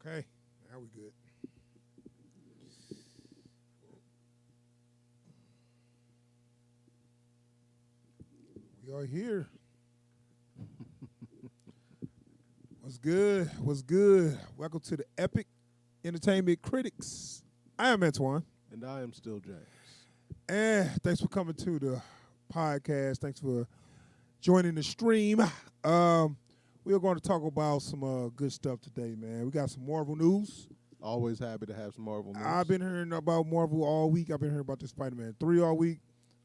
Okay, now we good. We are here. What's good? What's good? Welcome to the Epic Entertainment Critics. I am Antoine. And I am still James. And thanks for coming to the podcast. Thanks for joining the stream. We are going to talk about some good stuff today, man. We got some Marvel news. Always happy to have some Marvel news. I've been hearing about Marvel all week. I've been hearing about the Spider-Man 3 all week.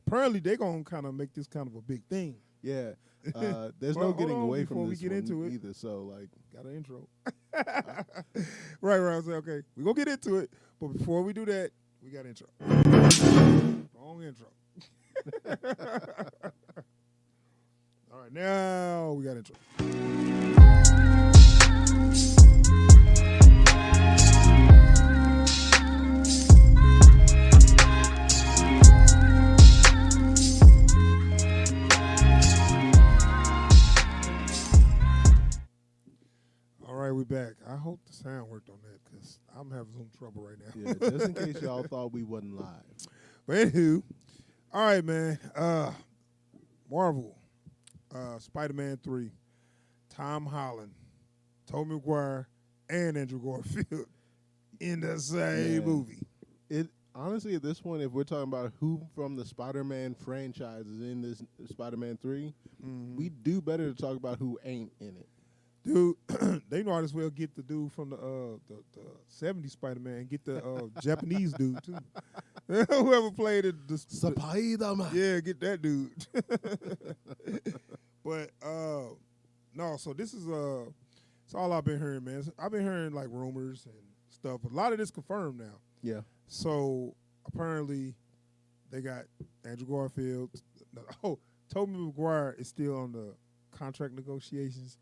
Apparently, they're going to kind of make this kind of a big thing. Yeah. There's Well, no getting hold on away before from we this get one into it. either. So, like, Got an intro. Right. I say, okay, we're going to get into it. But before we do that, we got intro. Wrong intro. All right, now we got intro. All right, we back. I hope the sound worked on that because I'm having some trouble right now. yeah, just in case y'all thought we wasn't live. But anywho, all right, man. Marvel, Spider-Man 3, Tom Holland, Tobey Maguire, and Andrew Garfield in the same movie. It honestly, at this point, if we're talking about who from the Spider-Man franchise is in this Spider-Man 3, we do better to talk about who ain't in it. Dude, they might as well get the dude from the 70s Spider-Man and get the Japanese dude, too. Whoever played it. Spider-Man. Yeah, get that dude. But, no, so this is it's all I've been hearing, man. I've been hearing, like, rumors and stuff. A lot of this confirmed now. Yeah. So, apparently, they got Andrew Garfield. Oh, Tobey Maguire is still on the contract negotiations.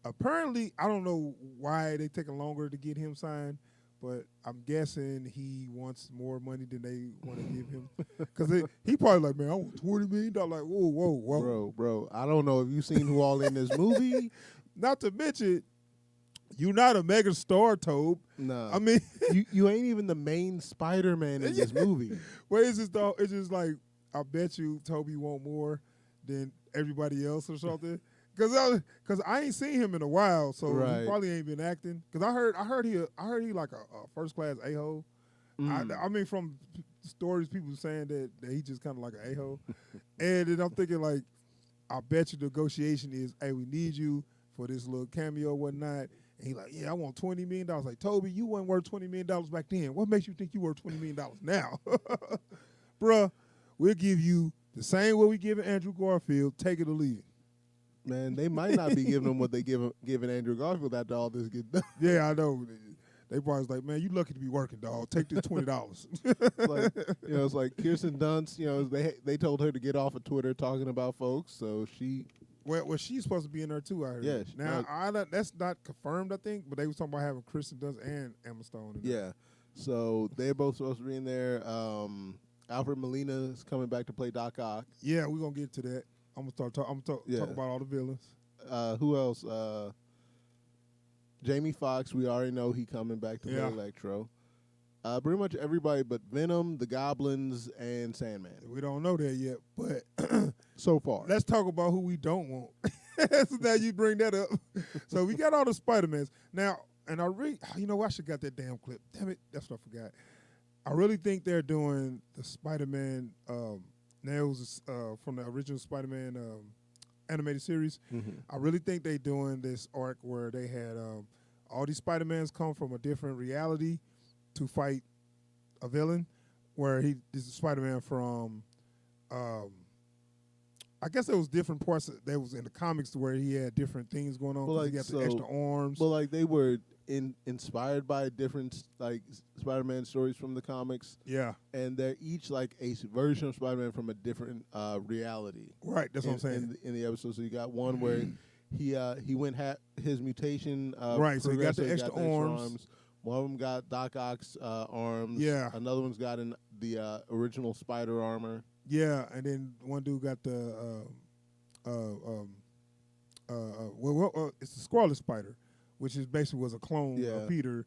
Apparently, I don't know why they taking longer to get him signed, but I'm guessing he wants more money than they want to give him. Because he probably like, man, I want $20 million. Like, whoa. Bro, I don't know if you seen who all in this movie. Not to mention, you're not a mega star, Tobe. No. I mean, you ain't even the main Spider-Man in this movie. Well, it's just like, I bet you Toby want more than everybody else or something. Cause I ain't seen him in a while, so he probably ain't been acting. Cause I heard he like a first class a-hole. I mean, from stories people saying that he just kind of like an a-hole, and then I'm thinking like, I bet you the negotiation is, hey, we need you for this little cameo or whatnot. And he like, yeah, I want $20 million. Like, Toby, you wasn't worth $20 million back then. What makes you think you worth $20 million now, bruh? We'll give you the same way we giving Andrew Garfield. Take it or leave it. Man, they might not be giving him what they giving Andrew Garfield after all this get done. Yeah, I know. They probably was like, man, you lucky to be working, dog. Take this $20. It's like Kirsten Dunst. They told her to get off of Twitter talking about folks, so she. Well, she's supposed to be in there too. I heard. Yeah. Now, that's not confirmed, I think, but they was talking about having Kristen Dunst and Emma Stone in there. Yeah, so they're both supposed to be in there. Alfred Molina is coming back to play Doc Ock. Yeah, we're gonna get to that. I'm gonna talk about all the villains. Who else? Jamie Foxx. We already know he coming back to play Electro. Pretty much everybody but Venom, the Goblins, and Sandman. We don't know that yet, but so far. Let's talk about who we don't want. So now you bring that up. So we got all the Spider-Mans now, and I should got that damn clip. Damn it, that's what I forgot. I really think they're doing the Spider-Man nails from the original Spider-Man animated series. I really think they're doing this arc where they had all these Spider-Mans come from a different reality to fight a villain, where this is Spider-Man from, I guess there was different parts that was in the comics where he had different things going on. He got the extra arms. Well, like they were inspired by different like Spider-Man stories from the comics. Yeah, and they're each like a version of Spider-Man from a different reality. Right, that's what I'm saying. In the episode, so you got one where he went his mutation. Right, so he got the extra arms. One of them got Doc Ock's arms. Yeah. Another one's got the original spider armor. Yeah, and then one dude got the it's the Scarlet Spider. which is basically was a clone Yeah. of Peter,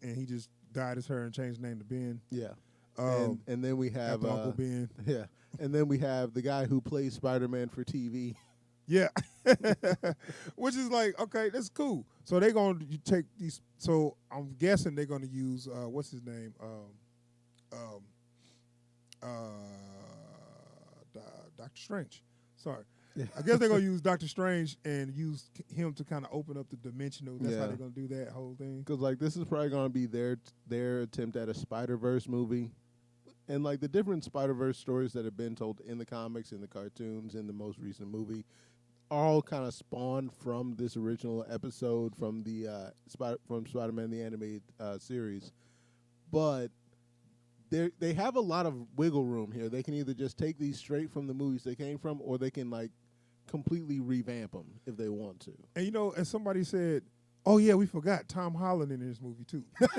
and he just dyed his hair and changed his name to Ben. Yeah. Um, And then we have after Uncle Ben. Yeah. And then we have the guy who plays Spider-Man for TV. Yeah, which is like, okay, that's cool. So they're going to take these. So I'm guessing they're going to use what's his name, Doctor Strange. Sorry, I guess they're going to use Doctor Strange and use him to kind of open up the dimensional. That's how they're going to do that whole thing. Because like this is probably going to be their attempt at a Spider-Verse movie. And like the different Spider-Verse stories that have been told in the comics, in the cartoons, in the most recent movie, all kind of spawned from this original episode from the from Spider-Man the animated series. But they have a lot of wiggle room here. They can either just take these straight from the movies they came from, or they can like completely revamp them if they want to. And and somebody said, oh yeah, we forgot Tom Holland in this movie too. And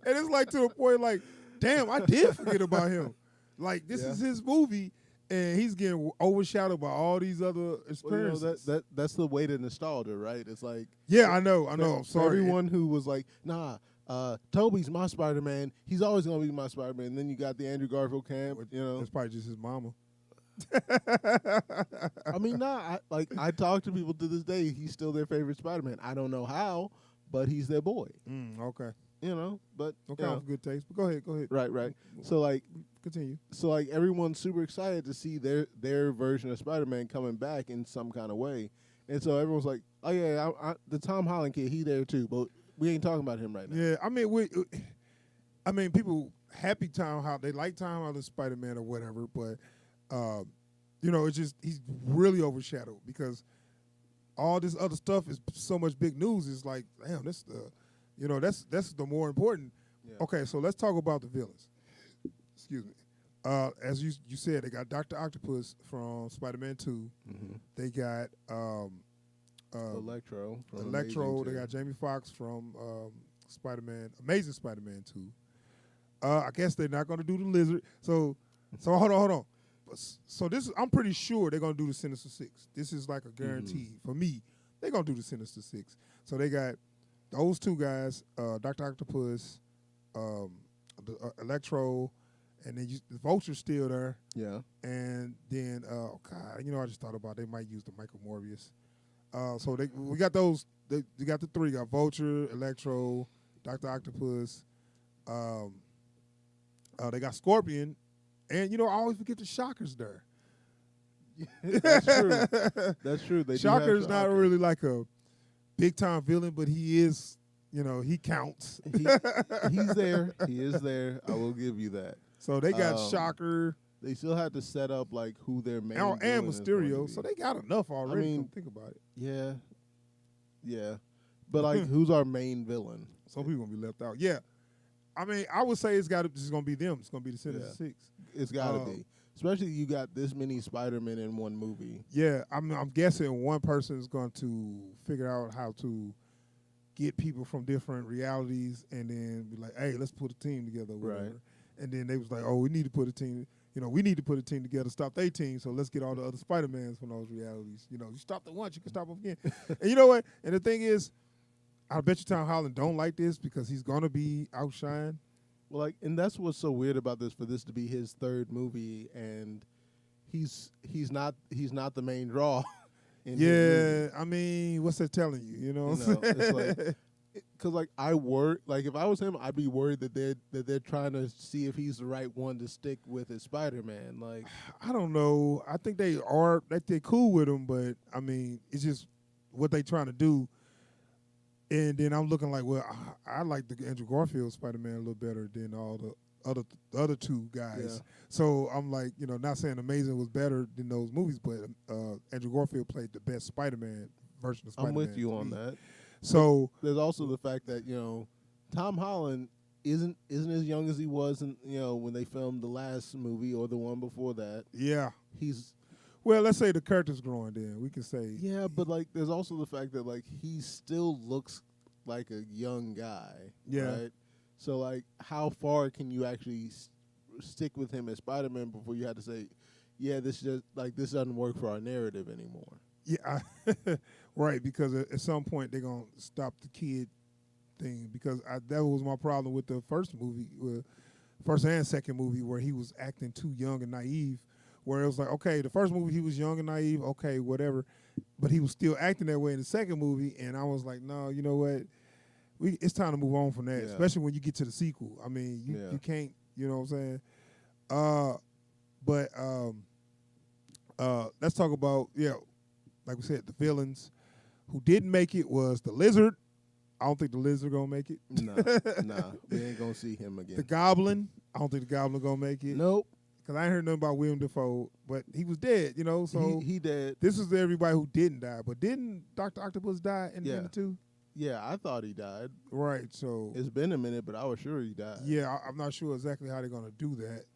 it's like to the point like, damn, I did forget about him. Like this is his movie. And he's getting overshadowed by all these other experiences. Well, that's the way to nostalgia, right? It's like I know. I'm sorry. Everyone who was like, nah, Toby's my Spider-Man. He's always gonna be my Spider-Man. And then you got the Andrew Garfield camp. It's probably just his mama. I mean, I talk to people to this day. He's still their favorite Spider-Man. I don't know how, but he's their boy. Okay. But okay, good taste. But go ahead. Right. So like, continue. So like, everyone's super excited to see their version of Spider-Man coming back in some kind of way, and so everyone's like, oh yeah, the Tom Holland kid, he there too, but we ain't talking about him right now. Yeah, I mean, people happy Tom Holland, they like Tom Holland Spider-Man or whatever, but it's just he's really overshadowed because all this other stuff is so much big news. It's like, damn, that's the more important. Yeah. Okay, so let's talk about the villains. Excuse me. As you said, they got Dr. Octopus from Spider-Man 2. Mm-hmm. They got Electro. They got Jamie Foxx from Amazing Spider-Man 2. I guess they're not going to do the Lizard. So hold on. So I'm pretty sure they're going to do the Sinister Six. This is like a guarantee for me. They're going to do the Sinister Six. So they got those two guys, Dr. Octopus, the Electro, and then the Vulture's still there. Yeah. And then, I just thought about they might use the Michael Morbius. So we got those. You got the three. You got Vulture, Electro, Dr. Octopus. They got Scorpion, and I always forget the Shocker's there. That's true. That's true. Shocker's not really like a big time villain, but he is. He counts. He's there. He is there. I will give you that. So they got Shocker. They still had to set up like who their main and Mysterio. So they got enough already. I mean, think about it. Yeah. But like, who's our main villain? Some people gonna be left out. Yeah. I mean, I would say it's gonna be them. It's gonna be the Sinister Six. It's gotta be. Especially you got this many Spider-Men in one movie. Yeah, I'm guessing one person is going to figure out how to get people from different realities and then be like, hey, let's put a team together. Right. And then they was like, oh, we need to put a team. We need to put a team together, stop their team, so let's get all the other Spider-Mans from those realities. You stopped it once, you can stop them again. And you know what? And the thing is, I bet you Tom Holland don't like this because he's going to be outshined. Well, and that's what's so weird about this, for this to be his third movie, and he's not the main draw. I mean, what's that telling you? It's like, because I worry, if I was him, I'd be worried that they're trying to see if he's the right one to stick with as Spider-Man. I don't know. I think they're cool with him, but I mean, it's just what they trying to do. And then I'm looking like, well, I like the Andrew Garfield Spider-Man a little better than all the other two guys. Yeah. So I'm like, not saying Amazing was better than those movies, but Andrew Garfield played the best Spider-Man version of Spider-Man. I'm with you on that. So there's also the fact that Tom Holland isn't as young as he was when they filmed the last movie or the one before that. Yeah, well, let's say the character's growing. Then we can say but there's also the fact that he still looks like a young guy. Yeah. Right? So how far can you actually stick with him as Spider-Man before you have to say, yeah, this just this doesn't work for our narrative anymore. Yeah, right. Because at some point they're gonna stop the kid thing. Because that was my problem with the first movie, first and second movie, where he was acting too young and naive. Where it was like, okay, the first movie he was young and naive, okay, whatever, but he was still acting that way in the second movie, and I was like, no, you know what? It's time to move on from that, especially when you get to the sequel. I mean, you can't, you know what I'm saying? Let's talk about, like we said, the villains. Who didn't make it was the Lizard. I don't think the Lizard gonna make it. Nah, we ain't gonna see him again. The Goblin. I don't think the Goblin gonna make it. Nope. Because I ain't heard nothing about William Dafoe, but he was dead, you know. So he dead. This is everybody who didn't die, but didn't Dr. Octopus die in the two? Yeah, I thought he died. Right. So it's been a minute, but I was sure he died. Yeah, I'm not sure exactly how they're gonna do that.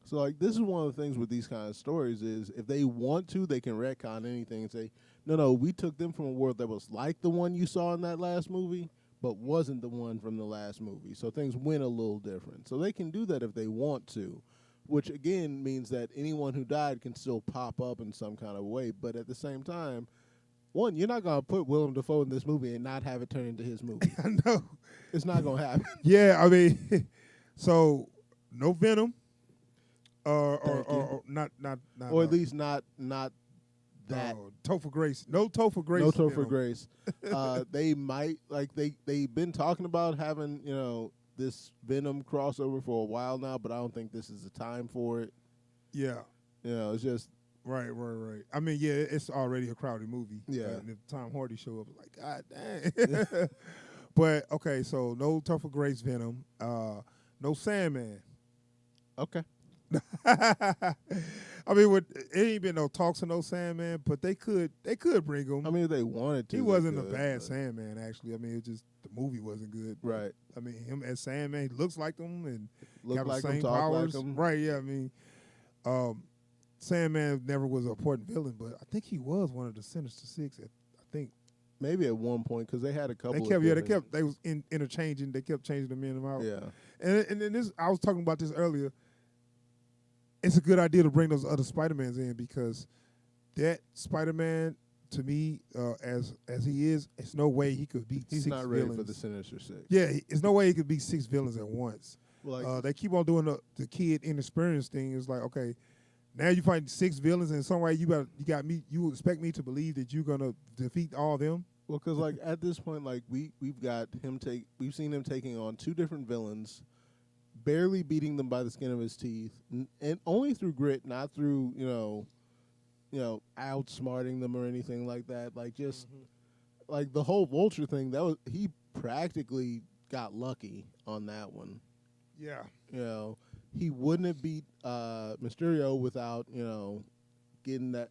So like, this is one of the things with these kind of stories is if they want to, they can retcon anything and say, no, we took them from a world that was like the one you saw in that last movie, but wasn't the one from the last movie. So things went a little different. So they can do that if they want to. Which, again, means that anyone who died can still pop up in some kind of way. But at the same time, one, you're not going to put Willem Dafoe in this movie and not have it turn into his movie. I know. It's not going to happen. Yeah, I mean, so no Venom. Or not. Or at least not that. Topher Grace. No Topher Grace. No Topher Grace. They might, like, they've been talking about having, this Venom crossover for a while now, but I don't think this is the time for it. Yeah. It's just... Right. I mean, yeah, it's already a crowded movie. Yeah. And if Tom Hardy show up, like, God dang. But, okay, so no Topher Grace Venom. No Sandman. Okay. I mean, it ain't been no talks of no Sandman, but they could bring him. I mean, if they wanted to. He wasn't a bad Sandman, actually. I mean, it just the movie wasn't good. Right. I mean, him as Sandman, he looks like him and got the same talk powers. like him. Right, yeah. I mean, Sandman never was an important villain, but I think he was one of the Sinister Six. I think maybe at one point because they had a couple. They was interchanging. They kept changing them in and out. Yeah. And then this, I was talking about this earlier. It's a good idea to bring those other Spider-Mans in because that Spider-Man, to me, as he is, it's no way he could beat He's six not ready villains. for the Sinister Six. Yeah, it's no way he could beat six villains at once. Like, they keep on doing the kid inexperience thing. It's like, okay, now you fight six villains, and some way you expect me to believe that you're gonna defeat all of them. Well, because like at this point, like we've seen him taking on two different villains, barely beating them by the skin of his teeth, and only through grit, not through outsmarting them or anything like that. Like just like the whole Vulture thing, he practically got lucky on that one. Yeah, he wouldn't have beat Mysterio without getting that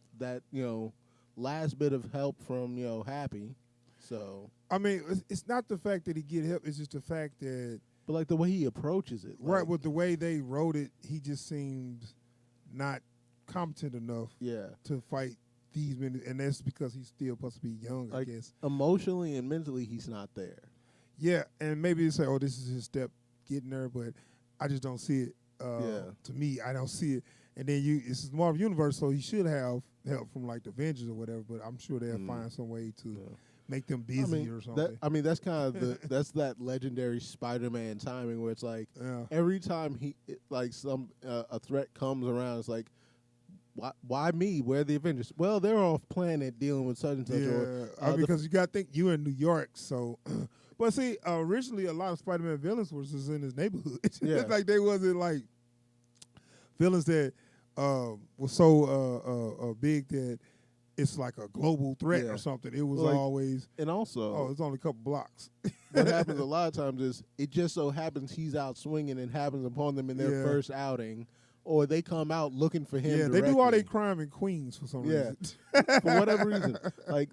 last bit of help from Happy. So I mean, it's not the fact that he get help; it's just the fact that. But like the way he approaches it, right? With the way they wrote it, he just seemed not competent enough. Yeah. To fight these men, and that's because he's still supposed to be young. Like, I guess emotionally and mentally, he's not there. Yeah, and maybe you say, "Oh, this is his step getting there," but I just don't see it. To me, I don't see it. And then this is Marvel Universe, so he should have help from like the Avengers or whatever. But I'm sure they'll find some way to make them busy or something. That's kind of that's that legendary Spider-Man timing where it's like every time a threat comes around, it's like, why me? Where are the Avengers? Well, they're off planet dealing with such and such. Yeah, because you got to think you in New York, so. But see, originally a lot of Spider-Man villains was just in his neighborhood. Yeah. It's like they wasn't like villains that was so big that it's like a global threat or something. It was always, and also, it's only a couple blocks. What happens a lot of times is it just so happens he's out swinging and happens upon them in their first outing, or they come out looking for him. Yeah, directly. They do all their crime in Queens for some reason. For whatever reason, like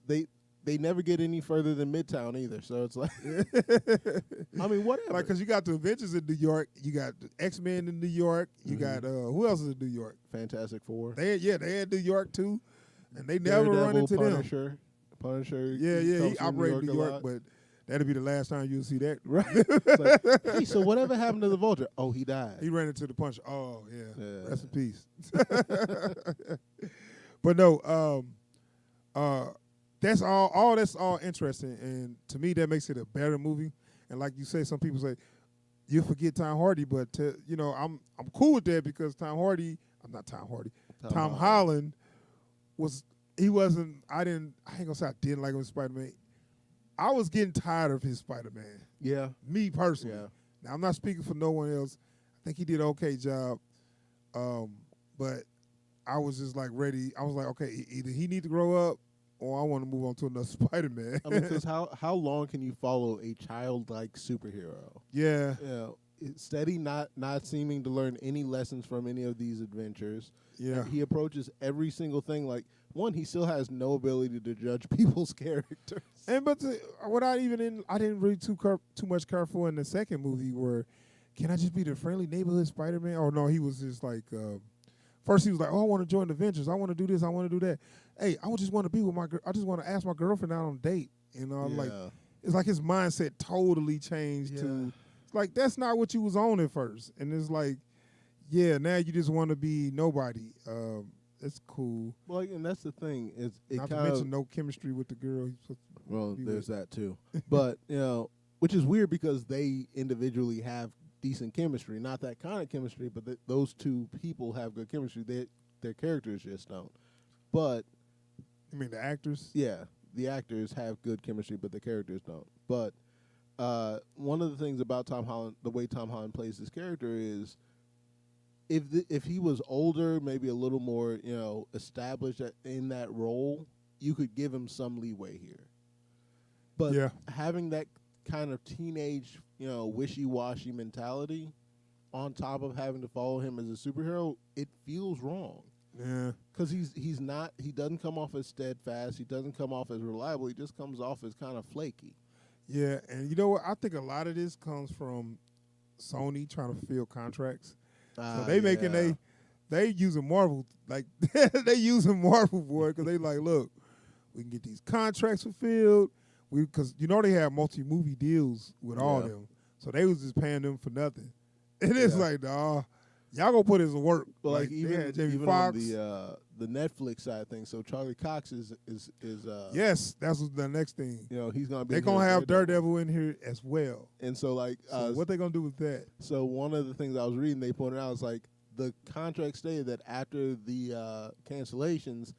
they never get any further than Midtown either. So it's like, I mean, whatever. Like, because you got the Avengers in New York, you got the X-Men in New York, you got who else is in New York? Fantastic Four. They had New York too, and they never run into Punisher. them. Punisher. Yeah, he operated in New York, but that'll be the last time you'll see that. Right. It's like, hey, so whatever happened to the Vulture? Oh, he died. He ran into the Punisher. Oh, yeah. Rest in peace. But no, That's all. That's all interesting, and to me, that makes it a better movie. And like you say, some people say you forget Tom Hardy, but I'm cool with that because I'm not Tom Hardy. Tom Holland was. He wasn't. I ain't gonna say I didn't like him in Spider-Man. I was getting tired of his Spider-Man. Yeah. Me personally. Yeah. Now I'm not speaking for no one else. I think he did an okay job. But I was just like ready. I was like, okay, either he need to grow up or I want to move on to another Spider-Man. I mean, because how long can you follow a childlike superhero? Yeah. Steady, not seeming to learn any lessons from any of these adventures. Yeah. He approaches every single thing like, one, he still has no ability to judge people's characters. And I didn't really too much care for in the second movie where, can I just be the friendly neighborhood Spider-Man? Oh no, he was just like, first he was like, oh, I want to join the Avengers. I want to do this. I want to do that. Hey, I just want to be with I just want to ask my girlfriend out on a date. Like it's like his mindset totally changed to, it's like that's not what you was on at first. And it's like, yeah, now you just want to be nobody. It's cool. Well, and that's the thing is not to mention no chemistry with the girl. Well, there's that too. But which is weird because they individually have decent chemistry, not that kind of chemistry, but those two people have good chemistry. Their characters just don't. But you mean the actors? Yeah, the actors have good chemistry, but the characters don't. But one of the things about Tom Holland, the way Tom Holland plays his character is, if he was older, maybe a little more, established in that role, you could give him some leeway here. But having that kind of teenage, wishy-washy mentality on top of having to follow him as a superhero, it feels wrong. Yeah. Because he doesn't come off as steadfast, he doesn't come off as reliable, he just comes off as kind of flaky. Yeah, and you know what? I think a lot of this comes from Sony trying to fill contracts. So they using Marvel, like they using Marvel, boy, because they like, look, we can get these contracts fulfilled. Because they have multi-movie deals with all them. So they was just paying them for nothing. And it's like, nah, y'all gonna put it to work. But like even Fox. On the Netflix side of things, so Charlie Cox is yes, that's the next thing. He's gonna be. They're gonna have Daredevil in here as well. And so like, so what they gonna do with that? So one of the things I was reading, they pointed out is like the contract stated that after the cancellations,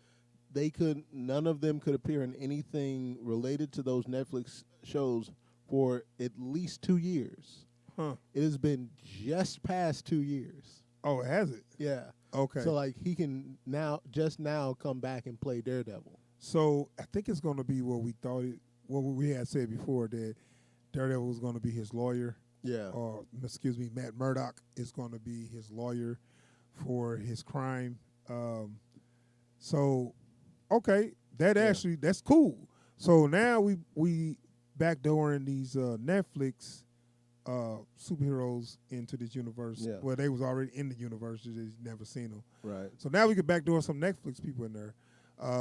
none of them could appear in anything related to those Netflix shows for at least 2 years. Huh. It has been just past 2 years. Oh, has it? Yeah. Okay. So like he can now come back and play Daredevil. So I think it's gonna be what we had said before, that Daredevil was gonna be his lawyer. Yeah. Or Matt Murdock is gonna be his lawyer for his crime. Okay, that's cool. So now we backdooring these Netflix superheroes into this universe. Yeah. Well, they was already in the universe, just never seen them. Right. So now we could backdoor some Netflix people in there.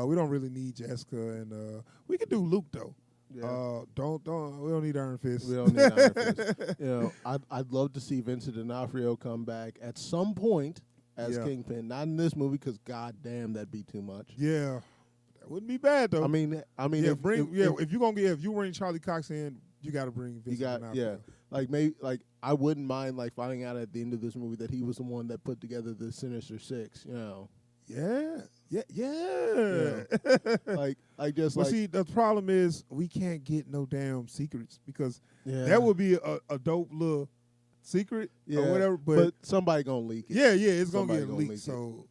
We don't really need Jessica, and we could do Luke though. Yeah. We don't need Iron Fist. We don't need Iron Fist. I'd love to see Vincent D'Onofrio come back at some point as Kingpin. Not in this movie because goddamn, that'd be too much. Yeah. Wouldn't be bad though. I mean, if you bring Charlie Cox in, you got to bring Vincent D'Onofrio. I wouldn't mind like finding out at the end of this movie that he was the one that put together the Sinister Six. Yeah. See, the problem is we can't get no damn secrets because that would be a dope little secret or whatever. But somebody gonna leak it. Yeah, it's gonna get leaked. So.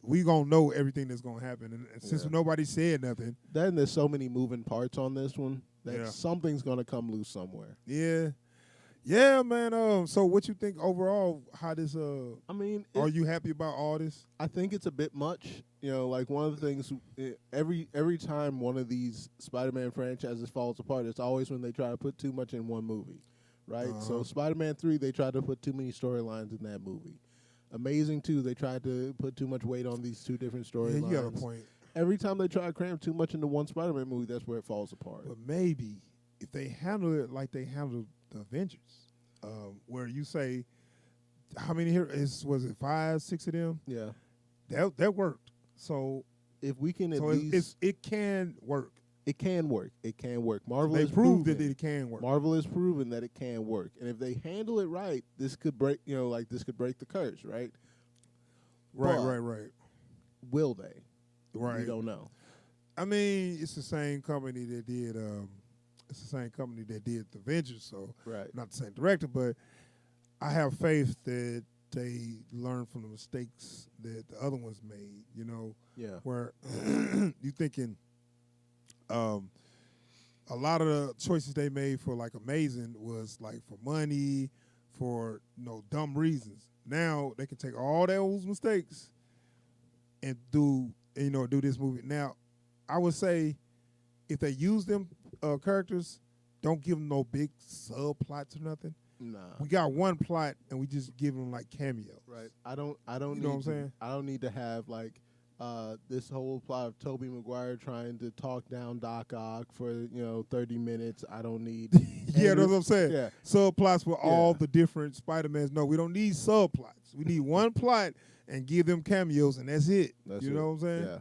We gonna know everything that's gonna happen, and since nobody said nothing, then there's so many moving parts on this one that something's gonna come loose somewhere. Yeah, man. So what you think overall? How this? Are you happy about all this? I think it's a bit much. Like one of the things every time one of these Spider-Man franchises falls apart, it's always when they try to put too much in one movie, right? So Spider-Man 3, they tried to put too many storylines in that movie. Amazing 2, they tried to put too much weight on these two different storylines. Yeah, you got a point. Every time they try to cram too much into one Spider-Man movie, that's where it falls apart. But maybe if they handle it like they handled the Avengers, where you say, how many here was it 5, 6 of them? Yeah, that worked. So if we can at So least, it can work. it can work. It can work. Marvel They has proved proven that it can work. Marvel has proven that it can work, and if they handle it right, this could break. This could break the curse, right? Right. Will they? Right. We don't know. I mean, it's the same company that did. It's the same company that did The Avengers, so Right. not the same director, but I have faith that they learn from the mistakes that the other ones made. Yeah. Where you thinking, a lot of the choices they made for like Amazing was like for money, for dumb reasons. Now they can take all those mistakes and do this movie. Now, I would say if they use them characters, don't give them no big subplots or nothing. Nah. We got one plot and we just give them like cameos. Right. I don't You know what I'm saying? I don't need to have like this whole plot of Tobey Maguire trying to talk down Doc Ock for 30 minutes. I don't need. Yeah, that's what I'm saying. Yeah. Subplots for all the different Spider-Mans. No, we don't need subplots. We need one plot and give them cameos, and that's it. You know what I'm saying? Yeah.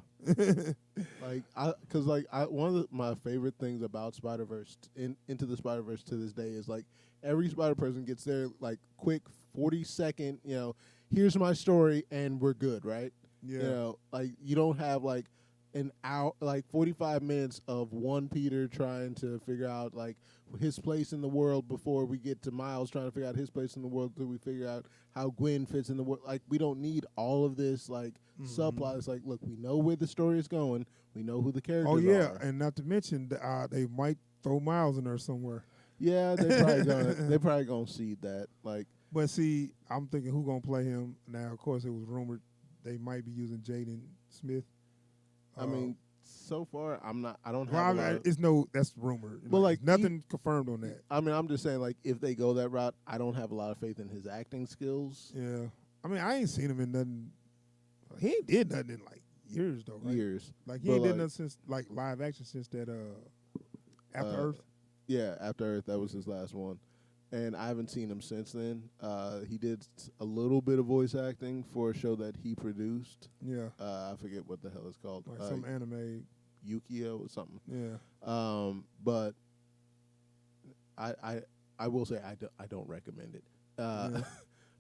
One of my favorite things about Spider-Verse Into the Spider-Verse to this day is like every Spider-Person gets their like quick 40-second, here's my story and we're good, right? Yeah. Like you don't have like an hour, like 45 minutes of one Peter trying to figure out like his place in the world before we get to Miles trying to figure out his place in the world till we figure out how Gwen fits in the world. Like we don't need all of this like subplot. It's like, look, we know where the story is going. We know who the characters are. Oh yeah, and not to mention they might throw Miles in there somewhere. Yeah, they probably gonna seed that. Like, but see, I'm thinking who gonna play him now? Of course, it was rumored they might be using Jaden Smith. I mean, so far I don't have. Well, I mean, that's rumored. But like nothing confirmed on that. I mean, I'm just saying like if they go that route, I don't have a lot of faith in his acting skills. Yeah, I mean, I ain't seen him in nothing. He ain't did nothing in like years though. Right? Years. Like he ain't did nothing since like live action since that After Earth. Yeah, After Earth, that was his last one. And I haven't seen him since then. He did a little bit of voice acting for a show that he produced. Yeah. I forget what the hell it's called. Like some anime. Yukio or something. Yeah. But I will say I don't recommend it. Yeah.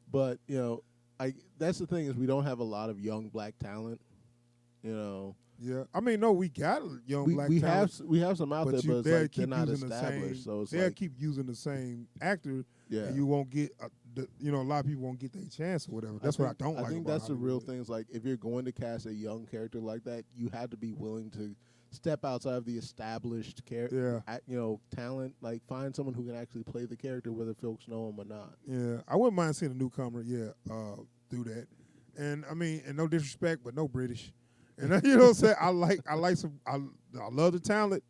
But, that's the thing is we don't have a lot of young black talent, Yeah, I mean, no, we got a young black talent. We have some out there, but it's like they're not established. So it's they'll keep using the same actor, and you won't get, a lot of people won't get their chance or whatever. That's what I don't like. I think about that's the Hollywood. real thing. Is like if you're going to cast a young character like that, you have to be willing to step outside of the established talent. Like find someone who can actually play the character, whether folks know him or not. Yeah, I wouldn't mind seeing a newcomer. Do that, and I mean, and no disrespect, but no British. And you know what I'm saying? I like some. I love the talent,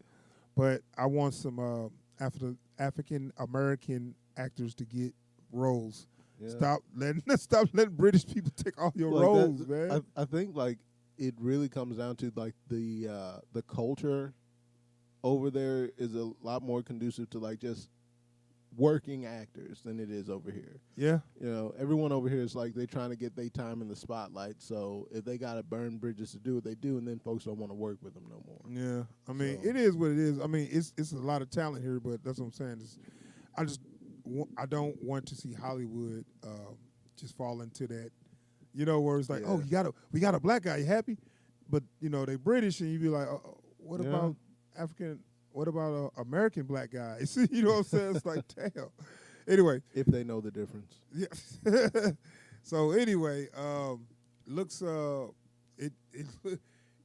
but I want some African American actors to get roles. Yeah. Stop letting British people take all your roles, man. I think like it really comes down to like the culture over there is a lot more conducive to like just working actors than it is over here. Yeah. Everyone over here is like they trying to get their time in the spotlight. So if they got to burn bridges to do what they do, and then folks don't want to work with them no more. Yeah. I mean, it is what it is. I mean, it's a lot of talent here, but that's what I'm saying. I don't want to see Hollywood just fall into that, where it's like, oh, we got a black guy, you happy? But, they British, and you be like, what about African? What about an American black guy? You know what I'm saying? It's like, damn. Anyway. If they know the difference. Yeah. So anyway, looks it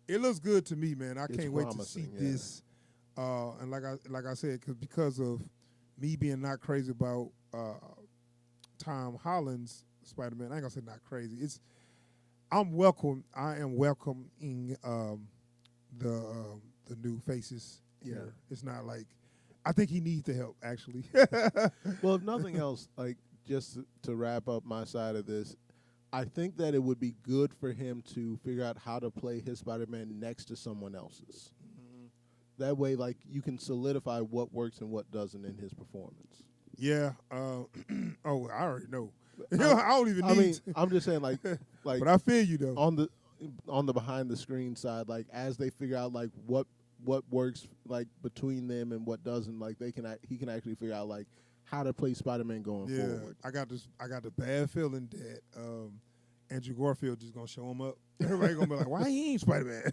looks good to me, man. I can't wait to see this. And like I said, because of me being not crazy about Tom Holland's Spider-Man. I ain't gonna say not crazy. I am welcoming the new faces. Yeah, it's not like I think he needs the help actually. Well, if nothing else, like just to wrap up my side of this, I think that it would be good for him to figure out how to play his Spider-Man next to someone else's. Mm-hmm. That way, like you can solidify what works and what doesn't in his performance. Yeah. Oh, I already know. I don't even need. I mean, I'm just saying, like. But I feel you though. On the on the behind the screen side, like as they figure out like what works like between them and what doesn't, like he can actually figure out like how to play Spider-Man going forward. I got the bad feeling that Andrew Garfield just gonna show him up. Everybody gonna be like, why he ain't Spider-Man?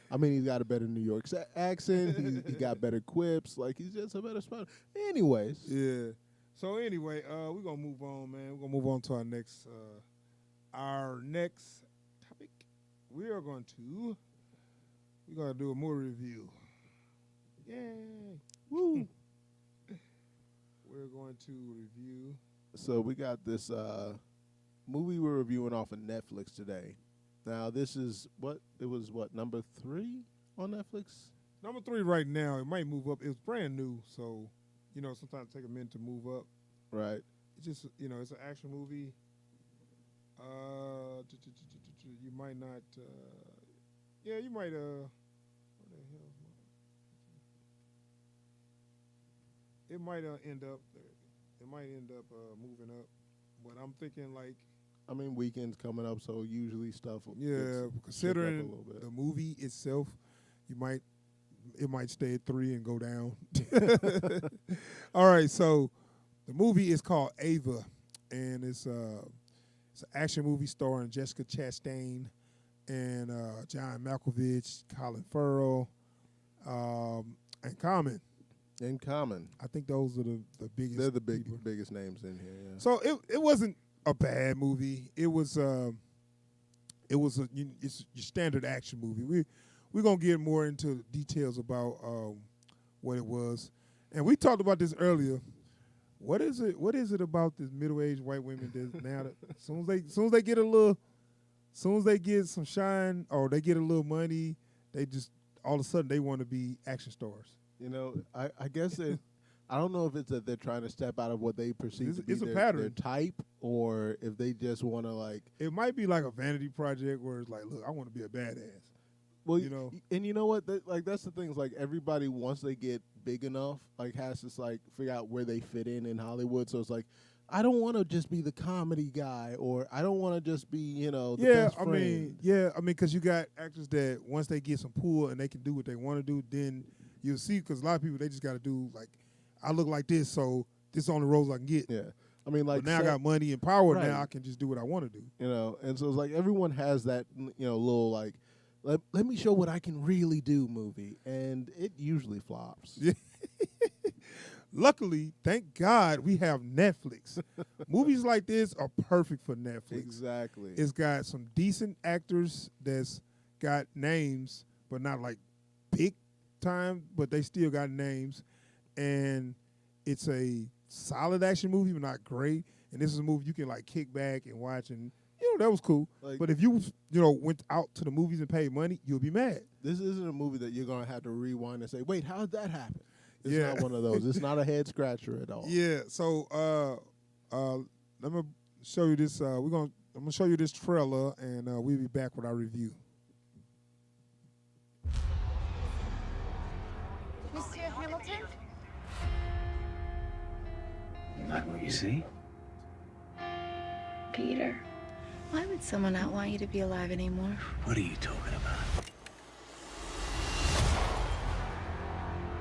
I mean, he's got a better New York accent. He got better quips. Like, he's just a better Spider. Anyways. Yeah. So anyway, we're gonna move on, man. We're gonna move on to our next topic. We're gonna do a movie review. Yay! Woo! We're going to review. So we got this movie we're reviewing off of Netflix today. Now this is number 3 on Netflix? Number 3 right now. It might move up. It's brand new, so sometimes take a minute to move up. Right. It's just it's an action movie. You might not. You might. What the hell? It might end up. It might end up moving up, but I'm thinking like. I mean, weekend's coming up, so usually stuff. Considering the movie itself, it might stay at 3 and go down. All right, so the movie is called Ava, and it's an action movie starring Jessica Chastain and John Malkovich, Colin Farrell, and Common. In Common. I think those are the biggest. They're the biggest names in here. Yeah. So it wasn't a bad movie. It's your standard action movie. We're gonna get more into details about what it was, and we talked about this earlier. What is it about this middle-aged white women that now that as soon as they get some shine or they get a little money, they just all of a sudden they want to be action stars. I guess I don't know if it's that they're trying to step out of what they perceive to be their type, or if they just want to like. It might be like a vanity project where it's like, look, I want to be a badass. Well, and you know what? That's the thing. Is like everybody, once they get big enough, like has to like figure out where they fit in Hollywood. So it's like, I don't want to just be the comedy guy, or I don't want to just be the best friend. I mean, because you got actors that once they get some pull and they can do what they want to do, then you'll see. Because a lot of people they just got to do like, I look like this, so this is the only roles I can get. Yeah. I mean, like but now I got money and power. Right. Now I can just do what I want to do. And so it's like everyone has that little like, let me show what I can really do movie, and it usually flops. Yeah. Luckily, thank God we have Netflix. Movies like this are perfect for Netflix. Exactly. It's got some decent actors that's got names, but not like big time, but they still got names. And it's a solid action movie, but not great. And this is a movie you can like kick back and watch, and that was cool. Like, but if you went out to the movies and paid money, you'll be mad. This isn't a movie that you're gonna have to rewind and say, "Wait, how did that happen?" It's not one of those. It's not a head scratcher at all. Yeah. So let me show you this. I'm gonna show you this trailer, and we'll be back with our review. Monsieur Hamilton? You like what you see? Peter, why would someone not want you to be alive anymore? What are you talking about?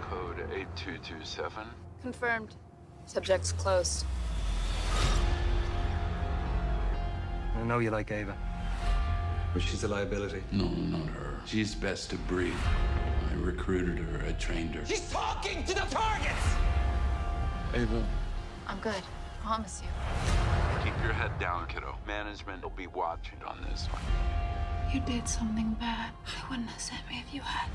Code 8227. Confirmed. Subject's close. I know you like Ava, but she's a liability. No, not her. She's best of breed. I recruited her. I trained her. She's talking to the targets! Ava, I'm good. Promise you. keep your head down, kiddo. Management will be watching on this one. You did something bad. I wouldn't have sent me if you had.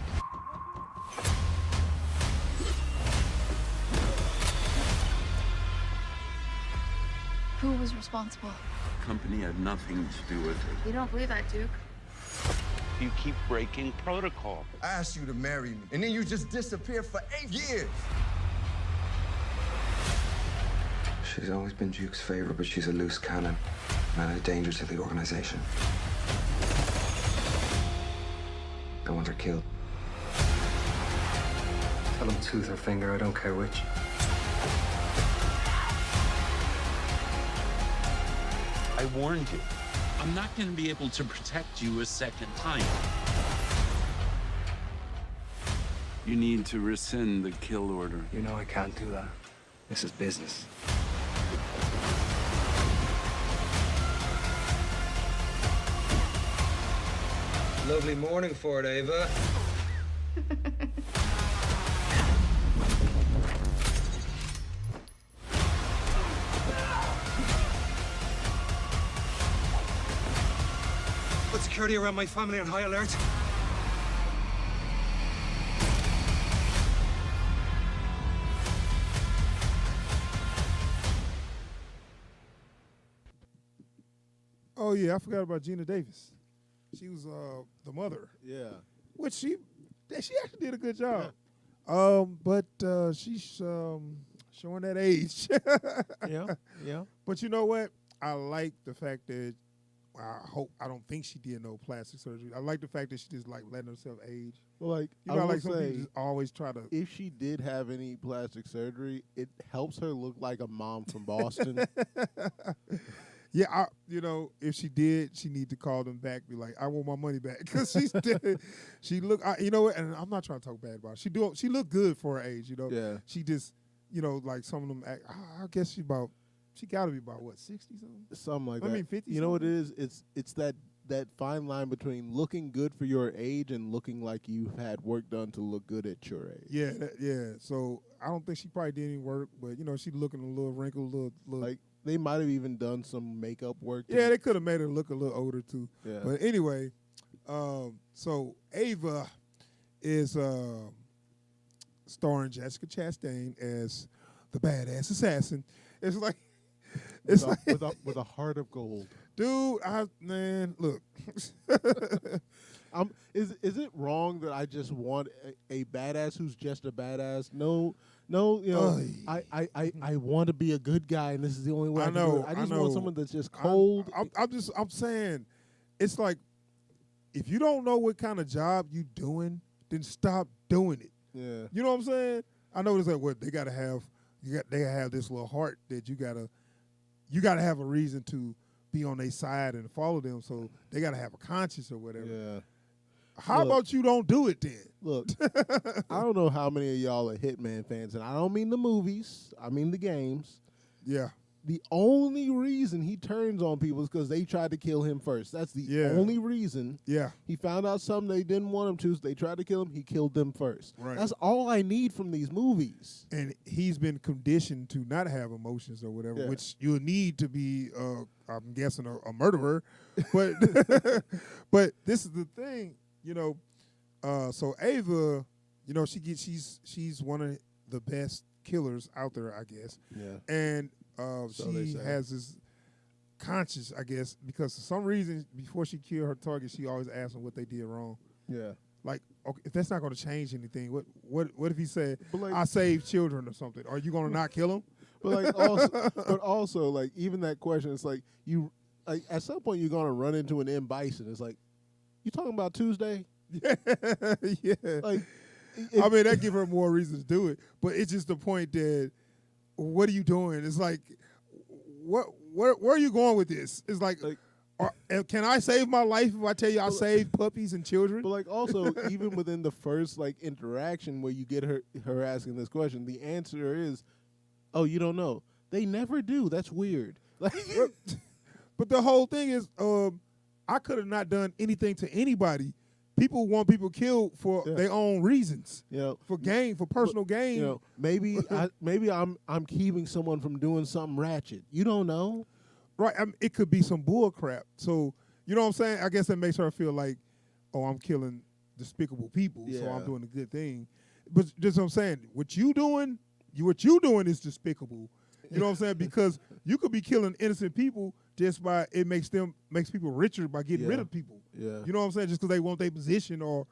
Who was responsible? Company had nothing to do with it. You don't believe that, Duke? You keep breaking protocol. I asked you to marry me, and then you just disappeared for 8 years. She's always been Duke's favorite, but she's a loose cannon and a danger to the organization. I want her killed. Tell him tooth or finger, I don't care which. I warned you. I'm not going to be able to protect you a second time. You need to rescind the kill order. You know I can't do that. This is business. Lovely morning for it, Ava. Put security around my family on high alert. Oh yeah, I forgot about Gina Davis. She was the mother. Yeah. Which she actually did a good job. But she's showing that age. Yeah. But you know what? I like the fact that I don't think she did no plastic surgery. I like the fact that she just like letting herself age. Well, like You know, I like will some say, people just always try to. if she did have any plastic surgery, it helps her look like a mom from Boston. Yeah, if she did, she need to call them back. Be like, I want my money back because she's dead. She look, you know what? And I'm not trying to talk bad about her. She looked good for her age. You know. Yeah. She just, like some of them. I guess she got to be about what 60 something. Something like I that. mean 50. You know what it is? It's that fine line between looking good for your age and looking like you've had work done to look good at your age. Yeah, yeah. So I don't think she probably did any work, but she looking a little wrinkled, little. Like they might have even done some makeup work. Yeah, they could have made her look a little older too. Yeah. But anyway, so Ava is starring Jessica Chastain as the badass assassin. It's like with a heart of gold. Dude, look. Is it wrong that I just want a badass who's just a badass? No, I want to be a good guy, and this is the only way I can do it. I just want someone that's just cold. I'm saying, it's like, if you don't know what kind of job you doing, then stop doing it. Yeah. You know what I'm saying? I know it's like what they gotta have. They have this little heart that you gotta have a reason to be on their side and follow them. So they gotta have a conscience or whatever. Yeah. How about you don't do it then? Look, I don't know how many of y'all are Hitman fans, and I don't mean the movies. I mean the games. Yeah. The only reason he turns on people is because they tried to kill him first. That's the only reason. Yeah. He found out something they didn't want him to, so they tried to kill him. He killed them first. Right. That's all I need from these movies. And he's been conditioned to not have emotions or whatever, which you need to be, I'm guessing, a murderer. But but this is the thing, so Ava, she's one of the best killers out there, I guess. Yeah. And So she has this conscience, I guess, because for some reason, before she killed her target, she always asked them what they did wrong. Yeah. Like, okay, if that's not going to change anything, what if he said, like, I saved children or something? Are you going to not kill him? But also, like, even that question, it's like, at some point you're going to run into an M. Bison. It's like, you talking about Tuesday? Yeah. Like, I mean, that give her more reason to do it. But it's just the point that, what are you doing? It's like, where are you going with this? It's like can I save my life if I tell you I saved puppies and children? But like also, even within the first like interaction where you get her asking this question, the answer is, oh, you don't know. They never do. That's weird. Like, but the whole thing is, I could have not done anything to anybody. People want people killed for their own reasons. For gain, for personal gain. Maybe I'm keeping someone from doing something ratchet. You don't know. Right. I mean, it could be some bull crap. So, you know what I'm saying? I guess that makes her feel like, oh, I'm killing despicable people, so I'm doing a good thing. But just what I'm saying, what you doing is despicable. You know what I'm saying? Because you could be killing innocent people just by makes people richer by getting rid of people. Yeah. You know what I'm saying? Just because they want their position or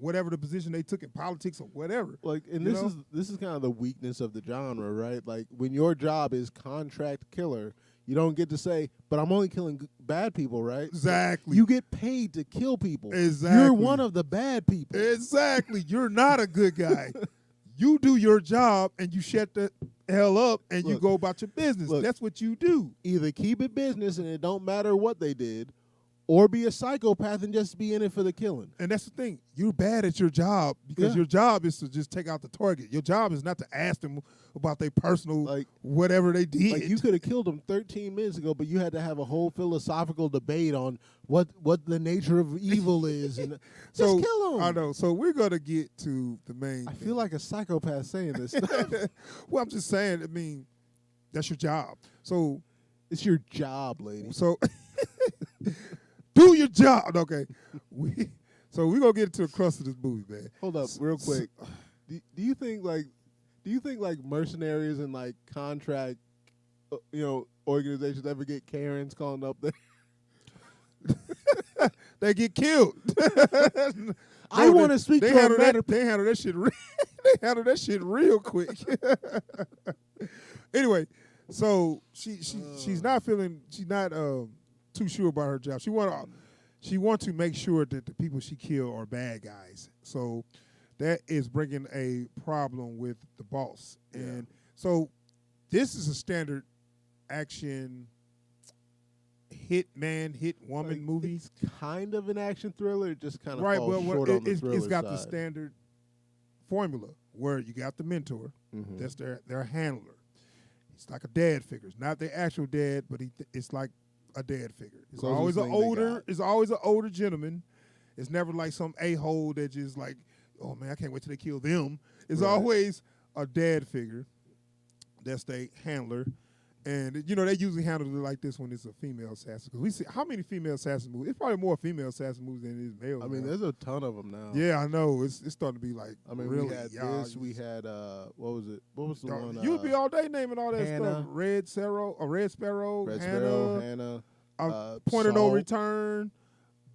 whatever the position they took in politics or whatever. Like, and this is kind of the weakness of the genre, right? Like, when your job is contract killer, you don't get to say, but I'm only killing bad people, right? Exactly. You get paid to kill people. Exactly. You're one of the bad people. Exactly. You're not a good guy. You do your job and you shut the hell up and you go about your business. That's what you do. Either keep it business and it don't matter what they did, or be a psychopath and just be in it for the killing. And that's the thing. You're bad at your job because your job is to just take out the target. Your job is not to ask them about their personal, whatever they did. Like you could have killed them 13 minutes ago, but you had to have a whole philosophical debate on what the nature of evil is. And just kill them. I know. So we're going to get to the main I feel like a psychopath saying this stuff. Well, I'm just saying, I mean, that's your job. So it's your job, lady. So do your job. Okay. So we're going to get to the crust of this movie, man. Hold up real quick. Do you think like mercenaries and like contract organizations ever get Karens calling up there? They get killed. I want to speak to a matter. They handle that shit. They handle that shit real quick. Anyway, so she's not too sure about her job. She want to make sure that the people she killed are bad guys. So that is bringing a problem with the boss. Yeah. And so this is a standard action hit woman movie. It's kind of an action thriller. It just kind of right. falls Well, short on the thriller it's got side. the standard formula where you got the mentor. Mm-hmm. That's their handler. He's like a dad figure. It's not the actual dad, but it's like a dad figure. It's always an older gentleman. It's never like some a-hole that just like, oh man, I can't wait till they kill them. It's always a dad figure. That's their handler. And, they usually handle it like this when it's a female assassin. Because we see how many female assassin movies? It's probably more female assassin movies than it is male. I mean, there's a ton of them now. Yeah, I know. It's starting to be like, really. We had this. We had, what was it? What was the one? You'd be all day naming all that Hannah, stuff. Red Sparrow, Hannah. Point of No Return,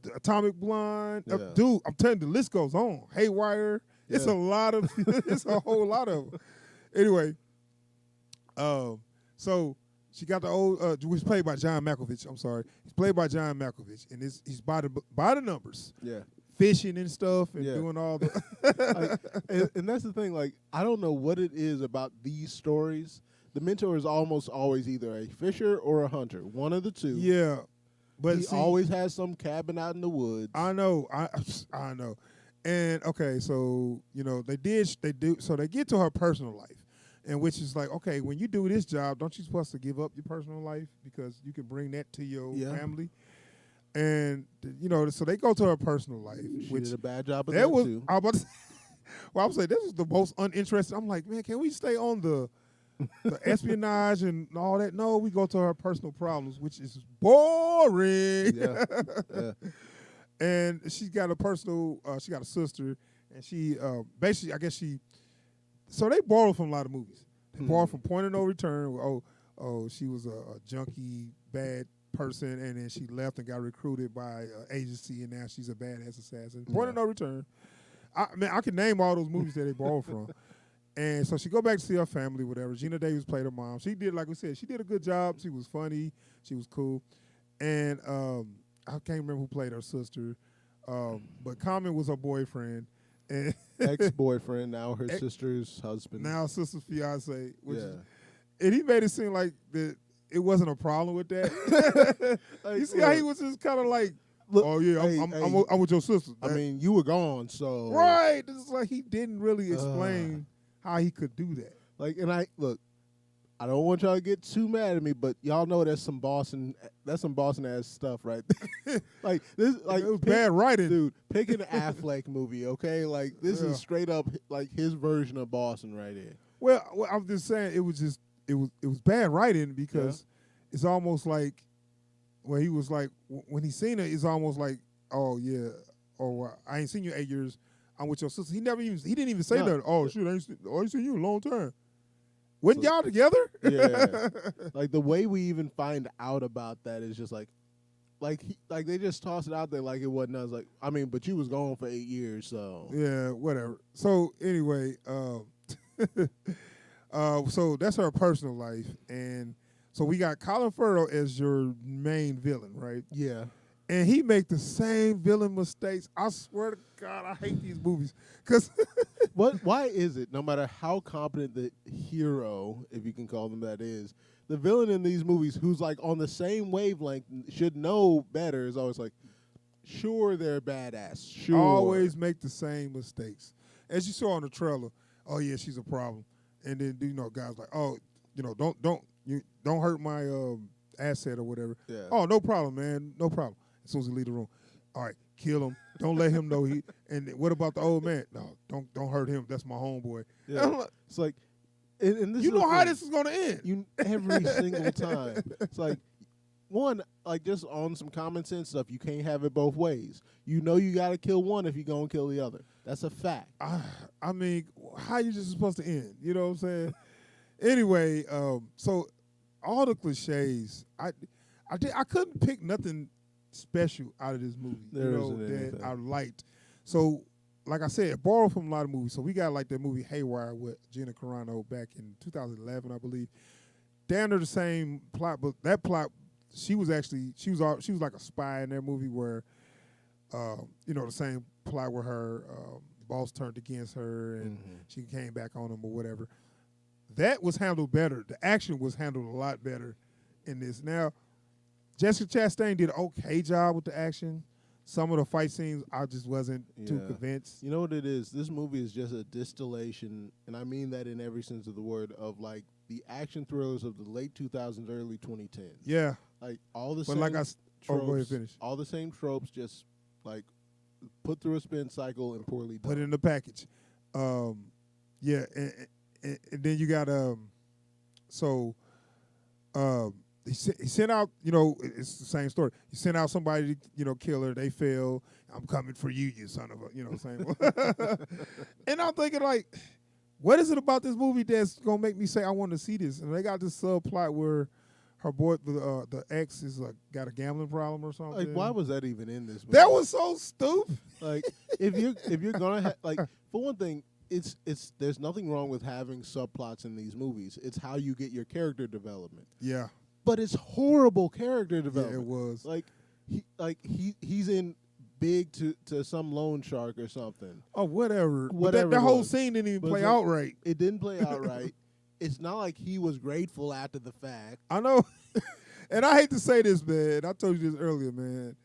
the Atomic Blonde. Yeah. Dude, I'm telling you, the list goes on. Haywire. Yeah. It's a lot of, it's a whole lot of them. Anyway, so she got the old, which played by John Malkovich. I'm sorry, he's played by John Malkovich, and he's by the numbers. Yeah, fishing and stuff, and doing all the. and that's the thing. Like, I don't know what it is about these stories. The mentor is almost always either a fisher or a hunter, one of the two. Yeah, but he always has some cabin out in the woods. I know, I know, and okay, so they do. So they get to her personal life. And which is like, okay, when you do this job, don't you supposed to give up your personal life because you can bring that to your family? And so they go to her personal life. She which did a bad job of that too. I was about to say, well, I was saying this is the most uninteresting. I'm like, man, can we stay on the espionage and all that? No, we go to her personal problems, which is boring. Yeah. And she's got a personal. She got a sister, and she basically, I guess she. So they borrow from a lot of movies. They borrow from Point of No Return. Oh, she was a junkie, bad person, and then she left and got recruited by an agency, and now she's a badass assassin. Point of No Return. I can name all those movies that they borrow from. And so she go back to see her family, whatever. Gina Davis played her mom. She did, like we said, she did a good job. She was funny. She was cool. And I can't remember who played her sister, but Common was her boyfriend. Ex-boyfriend, now her sister's husband. Now sister's fiance. And he made it seem like that it wasn't a problem with that. You see how he was just kind of like, look, oh yeah, I'm with your sister. I mean, you were gone, so right. It's like he didn't really explain how he could do that. Like, and I don't want y'all to get too mad at me, but y'all know that's some Boston ass stuff, right? Like this, like it was bad writing, dude. Pick an Affleck movie, okay? Like this is straight up like his version of Boston right here. Well, I'm just saying it was bad writing because it's almost like he was like when he seen it, it's almost like, oh yeah, I ain't seen you 8 years. I'm with your sister. He didn't even say that. Oh shoot, I ain't seen you in a long time. Wasn't y'all together? Yeah. Like the way we even find out about that is just like they just toss it out there like it wasn't us. Like, I mean, but you was gone for 8 years, so yeah, whatever. So anyway, so that's her personal life, and so we got Colin Farrell as your main villain, right? Yeah. and he make the same villain mistakes. I swear to God, I hate these movies. Cause why is it, no matter how competent the hero, if you can call them that is, the villain in these movies who's like on the same wavelength, should know better, is always like, sure, they're badass. Sure. Always make the same mistakes. As you saw in the trailer, oh yeah, she's a problem. And then guys like, oh, don't hurt my asset or whatever. Yeah. Oh, no problem, man. No problem. As soon as he leave the room. All right, kill him. Don't let him know he. And what about the old man? No, don't hurt him. That's my homeboy. Yeah. It's like, and this you is know how this is gonna end. Every single time. It's like, one, like just on some common sense stuff, you can't have it both ways. You gotta kill one if you're gonna kill the other. That's a fact. I mean, how you just supposed to end? You know what I'm saying? Anyway, so all the cliches, I couldn't pick nothing special out of this movie. That I liked. So, like I said, borrowed from a lot of movies. So we got like that movie Haywire with Gina Carano back in 2011, I believe. Down to the same plot, but that plot, she was like a spy in that movie where, the same plot where her boss turned against her and she came back on him or whatever. That was handled better. The action was handled a lot better in this. Now, Jessica Chastain did an okay job with the action. Some of the fight scenes, I just wasn't too convinced. You know what it is? This movie is just a distillation, and I mean that in every sense of the word, of like the action thrillers of the late 2000s, early 2010s. Yeah. Like all the but same like tropes. go ahead, finish. All the same tropes, just like put through a spin cycle and poorly done. Put in the package. Yeah, and then you got he sent out, it's the same story. He sent out somebody to, kill her. They fail. I'm coming for you, you son of a, same. And I'm thinking like, what is it about this movie that's gonna make me say I want to see this? And they got this subplot where her boy, the ex, is got a gambling problem or something. Like, why was that even in this movie? That was so stupid. Like, if you're gonna like, for one thing, it's there's nothing wrong with having subplots in these movies. It's how you get your character development. Yeah. But it's horrible character development. Yeah, it was. He's in big to some loan shark or something. Oh, whatever. That whole scene didn't even play out right. It didn't play out right. It's not like he was grateful after the fact. I know. And I hate to say this, man. I told you this earlier, man.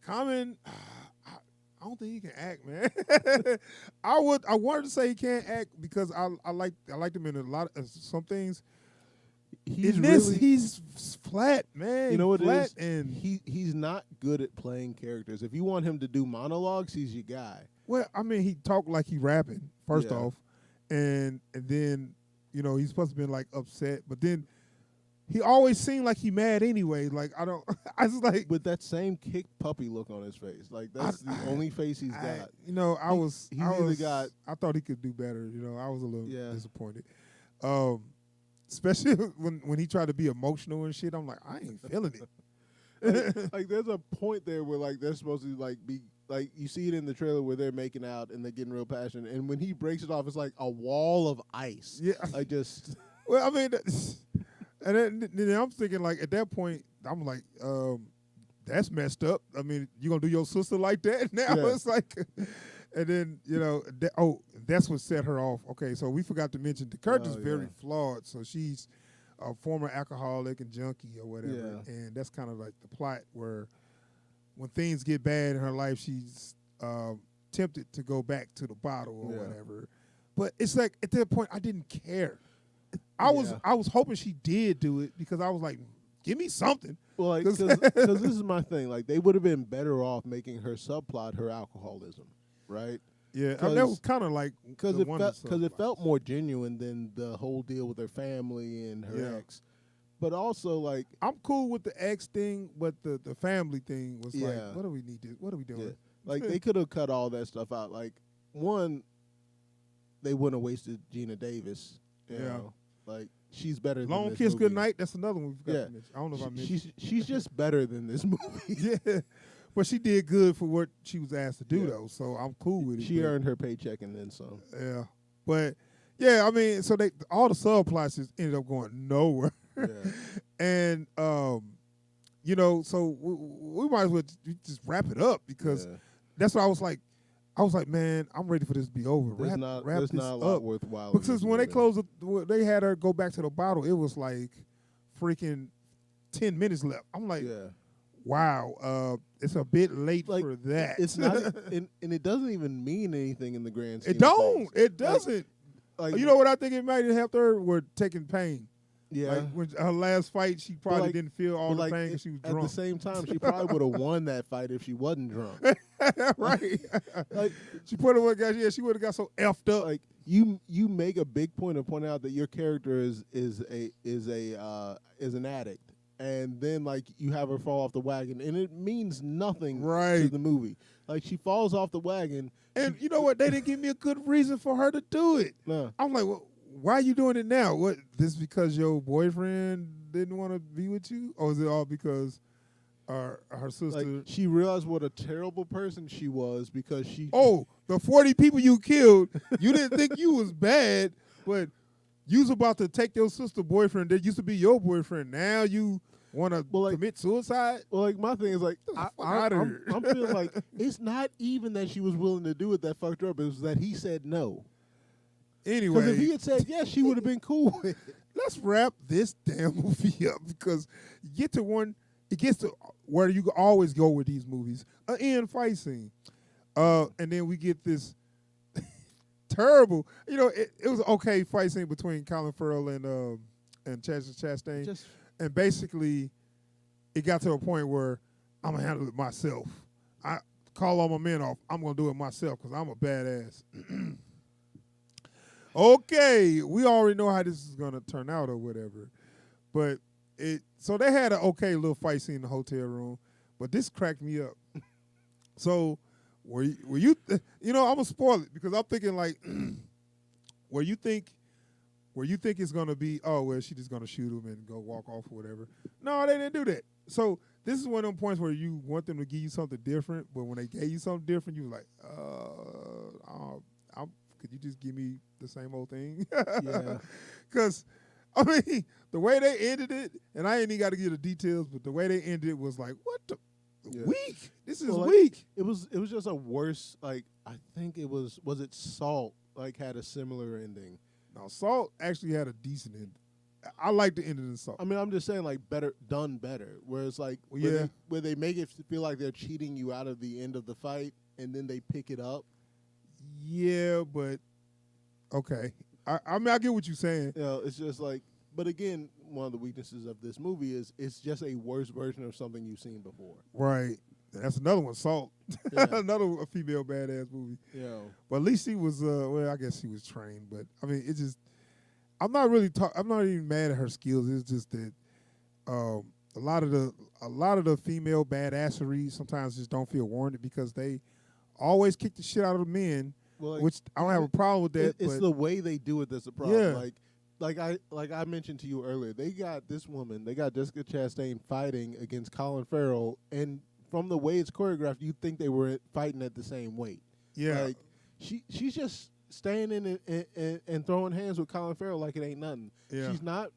Common, I don't think he can act, man. I wanted to say he can't act because I liked him in a lot of some things. He's flat, man. You know what flat it is? And he's not good at playing characters. If you want him to do monologues, he's your guy. Well, I mean, he talked like he rapping first off, and then he's supposed to be like upset, but then he always seemed like he mad anyway. Like I was like with that same kick puppy look on his face. Like that's the only face he's got. I thought he could do better. I was a little disappointed. Especially when he tried to be emotional and shit. I'm like, I ain't feeling it. like there's a point there where like they're supposed to like be like you see it in the trailer where they're making out and they're getting real passionate, and when he breaks it off, it's like a wall of ice. Yeah, like just. Well, I mean, and then I'm thinking like at that point, I'm like, that's messed up. I mean, you gonna do your sister like that now? Yeah. It's like. And then, that's what set her off. Okay, so we forgot to mention the character's very flawed. So she's a former alcoholic and junkie or whatever. Yeah. And that's kind of like the plot where when things get bad in her life, she's tempted to go back to the bottle or whatever. But it's like at that point, I didn't care. I was hoping she did do it because I was like, give me something. Well, like, because this is my thing. Like, they would have been better off making her subplot her alcoholism. Right? Yeah, that was kind of like because it felt more genuine than the whole deal with her family and her ex. But also, like, I'm cool with the ex thing, but the family thing was like, what do we need to? What are we doing? Yeah. Like, they could have cut all that stuff out. Like, one, they wouldn't have wasted Gina Davis. You know? Like, she's better than Long this Kiss movie. Goodnight. That's another one we forgot to mention. I don't know if I mentioned. She's just better than this movie. Yeah. But she did good for what she was asked to do, though, so I'm cool with it. She earned her paycheck and then some. Yeah. But, yeah, I mean, so all the subplots just ended up going nowhere. Yeah. And you know, so we might as well just wrap it up because that's what I was like. I was like, man, I'm ready for this to be over. There's wrap not this a up. lot worthwhile. Because when they closed, they had her go back to the bottle. It was like freaking 10 minutes left. I'm like, wow, it's a bit late for that. It's not, and it doesn't even mean anything in the grand scheme. It doesn't. Like, you know what I think it might have helped her with taking pain. Yeah. Like when her last fight, she probably didn't feel all the pain because she was drunk. At the same time, she probably would have won that fight if she wasn't drunk. Right. Like she put her guys. Yeah, she would have got so effed up. Like you make a big point of pointing out that your character is an addict, and then like you have her fall off the wagon, and it means nothing to the movie. Like she falls off the wagon, and you know what? They didn't give me a good reason for her to do it. No. I'm like, well, why are you doing it now? What? This because your boyfriend didn't want to be with you, or is it all because her sister? Like, she realized what a terrible person she was because she. Oh, the 40 people you killed, you didn't think you was bad, but you was about to take your sister boyfriend that used to be your boyfriend. Now you want to commit suicide? Well, like my thing is like I'm feeling like it's not even that she was willing to do it that fucked her up. It was that he said no. Anyway, because if he had said yes, she would have been cool with it. Let's wrap this damn movie up because you get to one. It gets to where you always go with these movies, an end fight scene, and then we get this terrible. You know, it was an okay fight scene between Colin Farrell and Jessica Chastain, and basically, it got to a point where I'm gonna handle it myself. I call all my men off. I'm gonna do it myself because I'm a badass. Okay, we already know how this is gonna turn out or whatever, but so they had an okay little fight scene in the hotel room, but this cracked me up. So were you I'm gonna spoil it because I'm thinking like where you think it's gonna be, oh well, she just gonna shoot him and go walk off or whatever. No, they didn't do that. So this is one of them points where you want them to give you something different, but when they gave you something different, you were like, could you just give me the same old thing? Yeah. Because, I mean, the way they ended it, and I ain't even got to give the details, but the way they ended it was like, what the? Yeah. Weak. This is weak. It was just a worse, like, I think it was it Salt, like, had a similar ending. No, Salt actually had a decent ending. I like the ending of Salt. I mean, I'm just saying, like, done better. Where it's like, where they make it feel like they're cheating you out of the end of the fight, and then they pick it up. Yeah, but okay. I mean, I get what you're saying. You know, it's just like, but again, one of the weaknesses of this movie is it's just a worse version of something you've seen before. Right. That's another one, Salt. Yeah. Another female badass movie. Yeah. But at least she was, I guess she was trained. But I mean, it just, I'm not even mad at her skills. It's just that a lot of the female badassery sometimes just don't feel warranted because they always kick the shit out of the men. Well, which I don't have a problem with that. It's but the way they do it that's the problem. Yeah. Like I mentioned to you earlier, they got Jessica Chastain fighting against Colin Farrell, and from the way it's choreographed, you'd think they were fighting at the same weight. Yeah. Like she's just staying in and throwing hands with Colin Farrell like it ain't nothing. Yeah. She's not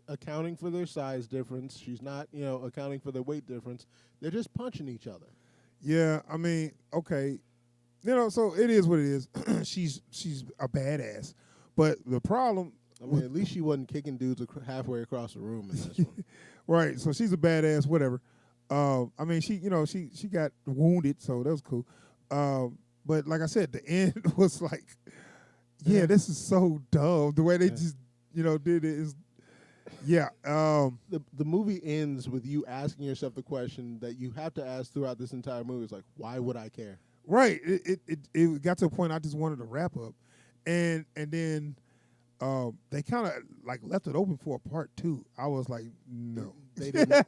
accounting for their size difference. She's not, accounting for their weight difference. They're just punching each other. Yeah, I mean, okay. So it is what it is. she's a badass. But the problem, I mean, at least she wasn't kicking dudes halfway across the room in this one. Right. So she's a badass, whatever. I mean, she got wounded, so that was cool. But like I said, the end was like, yeah, this is so dumb. The way they just, did it is, yeah. The movie ends with you asking yourself the question that you have to ask throughout this entire movie. It's like, why would I care? Right. It got to a point I just wanted to wrap up, and then they kind of like left it open for a part 2. I was like, no, they didn't.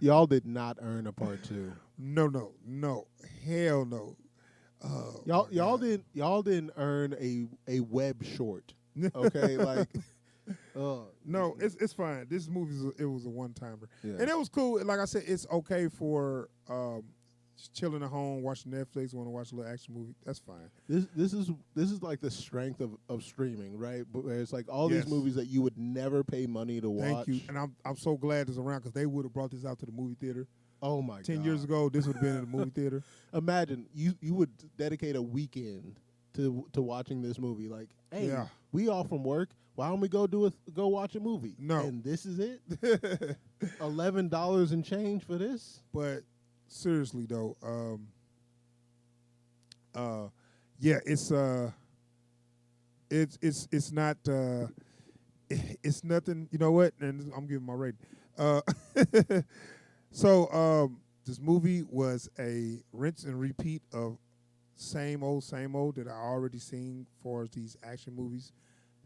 y'all did not earn a part 2. No, hell no. Y'all didn't earn a web short. Okay, like. No, it's fine. This movie it was a one-timer, yeah. And it was cool. Like I said, it's okay for just chilling at home, watching Netflix, want to watch a little action movie, that's fine. This is like the strength of streaming, right? But where it's like all Yes. these movies that you would never pay money to watch. Thank you, and I'm so glad it's around because they would have brought this out to the movie theater. Oh my god! 10 years ago, this would have been in the movie theater. Imagine you would dedicate a weekend to watching this movie. Like, hey, Yeah. we off from work. Why don't we go watch a movie? No. And this is it. $11 and change for this. But seriously though, yeah, it's not it's nothing. You know what? And I'm giving my rating. So this movie was a rinse and repeat of same old that I already seen for these action movies,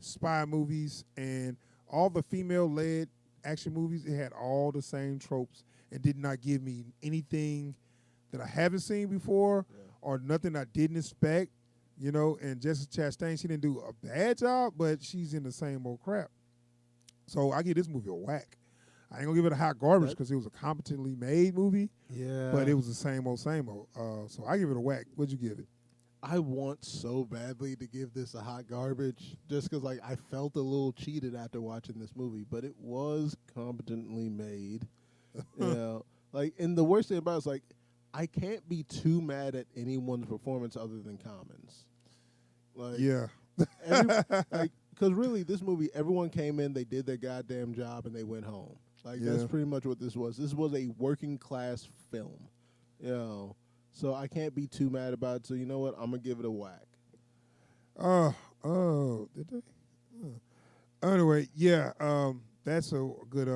spy movies, and all the female-led action movies. It had all the same tropes and did not give me anything that I haven't seen before or nothing I didn't expect, you know. And Jessica Chastain, she didn't do a bad job, but she's in the same old crap. So I give this movie a whack. I ain't gonna give it a hot garbage because it was a competently made movie. Yeah. But it was the same old. So I give it a whack. What'd you give it? I want so badly to give this a hot garbage just because, like, I felt a little cheated after watching this movie, but it was competently made. You know, like, and the worst thing about it is, like, I can't be too mad at anyone's performance other than Common's. Like, Yeah. Because really, this movie, everyone came in, they did their goddamn job, and they went home. Like, that's pretty much what this was. This was a working class film, you know. So I can't be too mad about it. So you know what? I'm gonna give it a whack. Did they? Anyway, yeah. That's a good.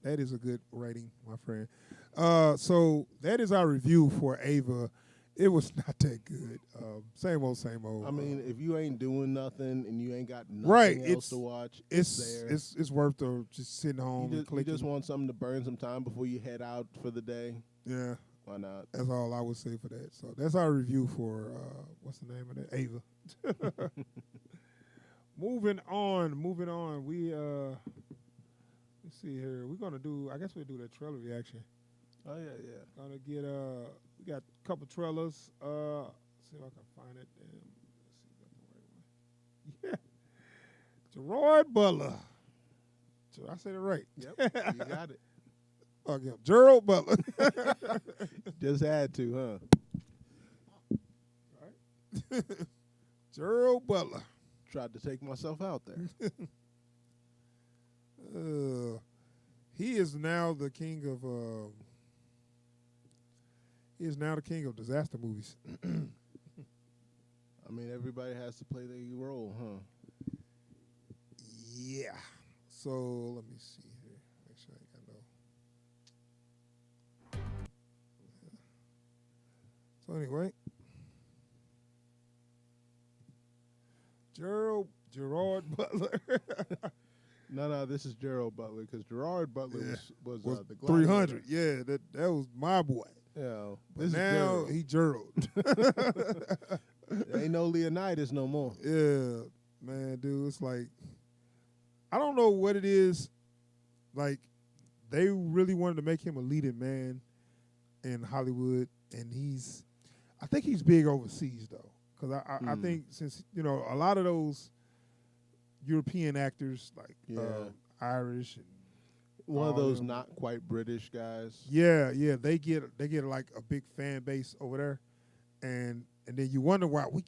That is a good rating, my friend. So that is our review for Ava. It was not that good. Same old. I mean, if you ain't doing nothing and you ain't got nothing else to watch, it's there. It's worth just sitting home and clicking. You just want something to burn some time before you head out for the day. Yeah. Why not? That's all I would say for that. So that's our review for what's the name of that? Ava. Moving on. We let's see here. We're gonna do. I guess we'll do that trailer reaction. Oh yeah. Gonna get we got a couple trailers. See if I can find it. Let's see if I got the right one. Yeah. Gerard Butler. Did I say it right? Yep. You got it. Okay. Gerald Butler. Just had to, huh? Right. Gerald Butler. Tried to take myself out there. He is now the king of. He is now the king of disaster movies. I mean, everybody has to play their role, huh? Yeah. So let me see here. Make sure I got no. So anyway, Gerard Butler. No, this is Gerald Butler because Gerard Butler was the 300. Yeah, that was my boy. Yeah, but now he Gerald. Ain't no Leonidas no more. Yeah, man, dude, it's like I don't know what it is. Like they really wanted to make him a leading man in Hollywood, and I think he's big overseas though, because I think since a lot of those European actors like Irish and one of those not quite British guys. Yeah, they get like a big fan base over there, and then you wonder why we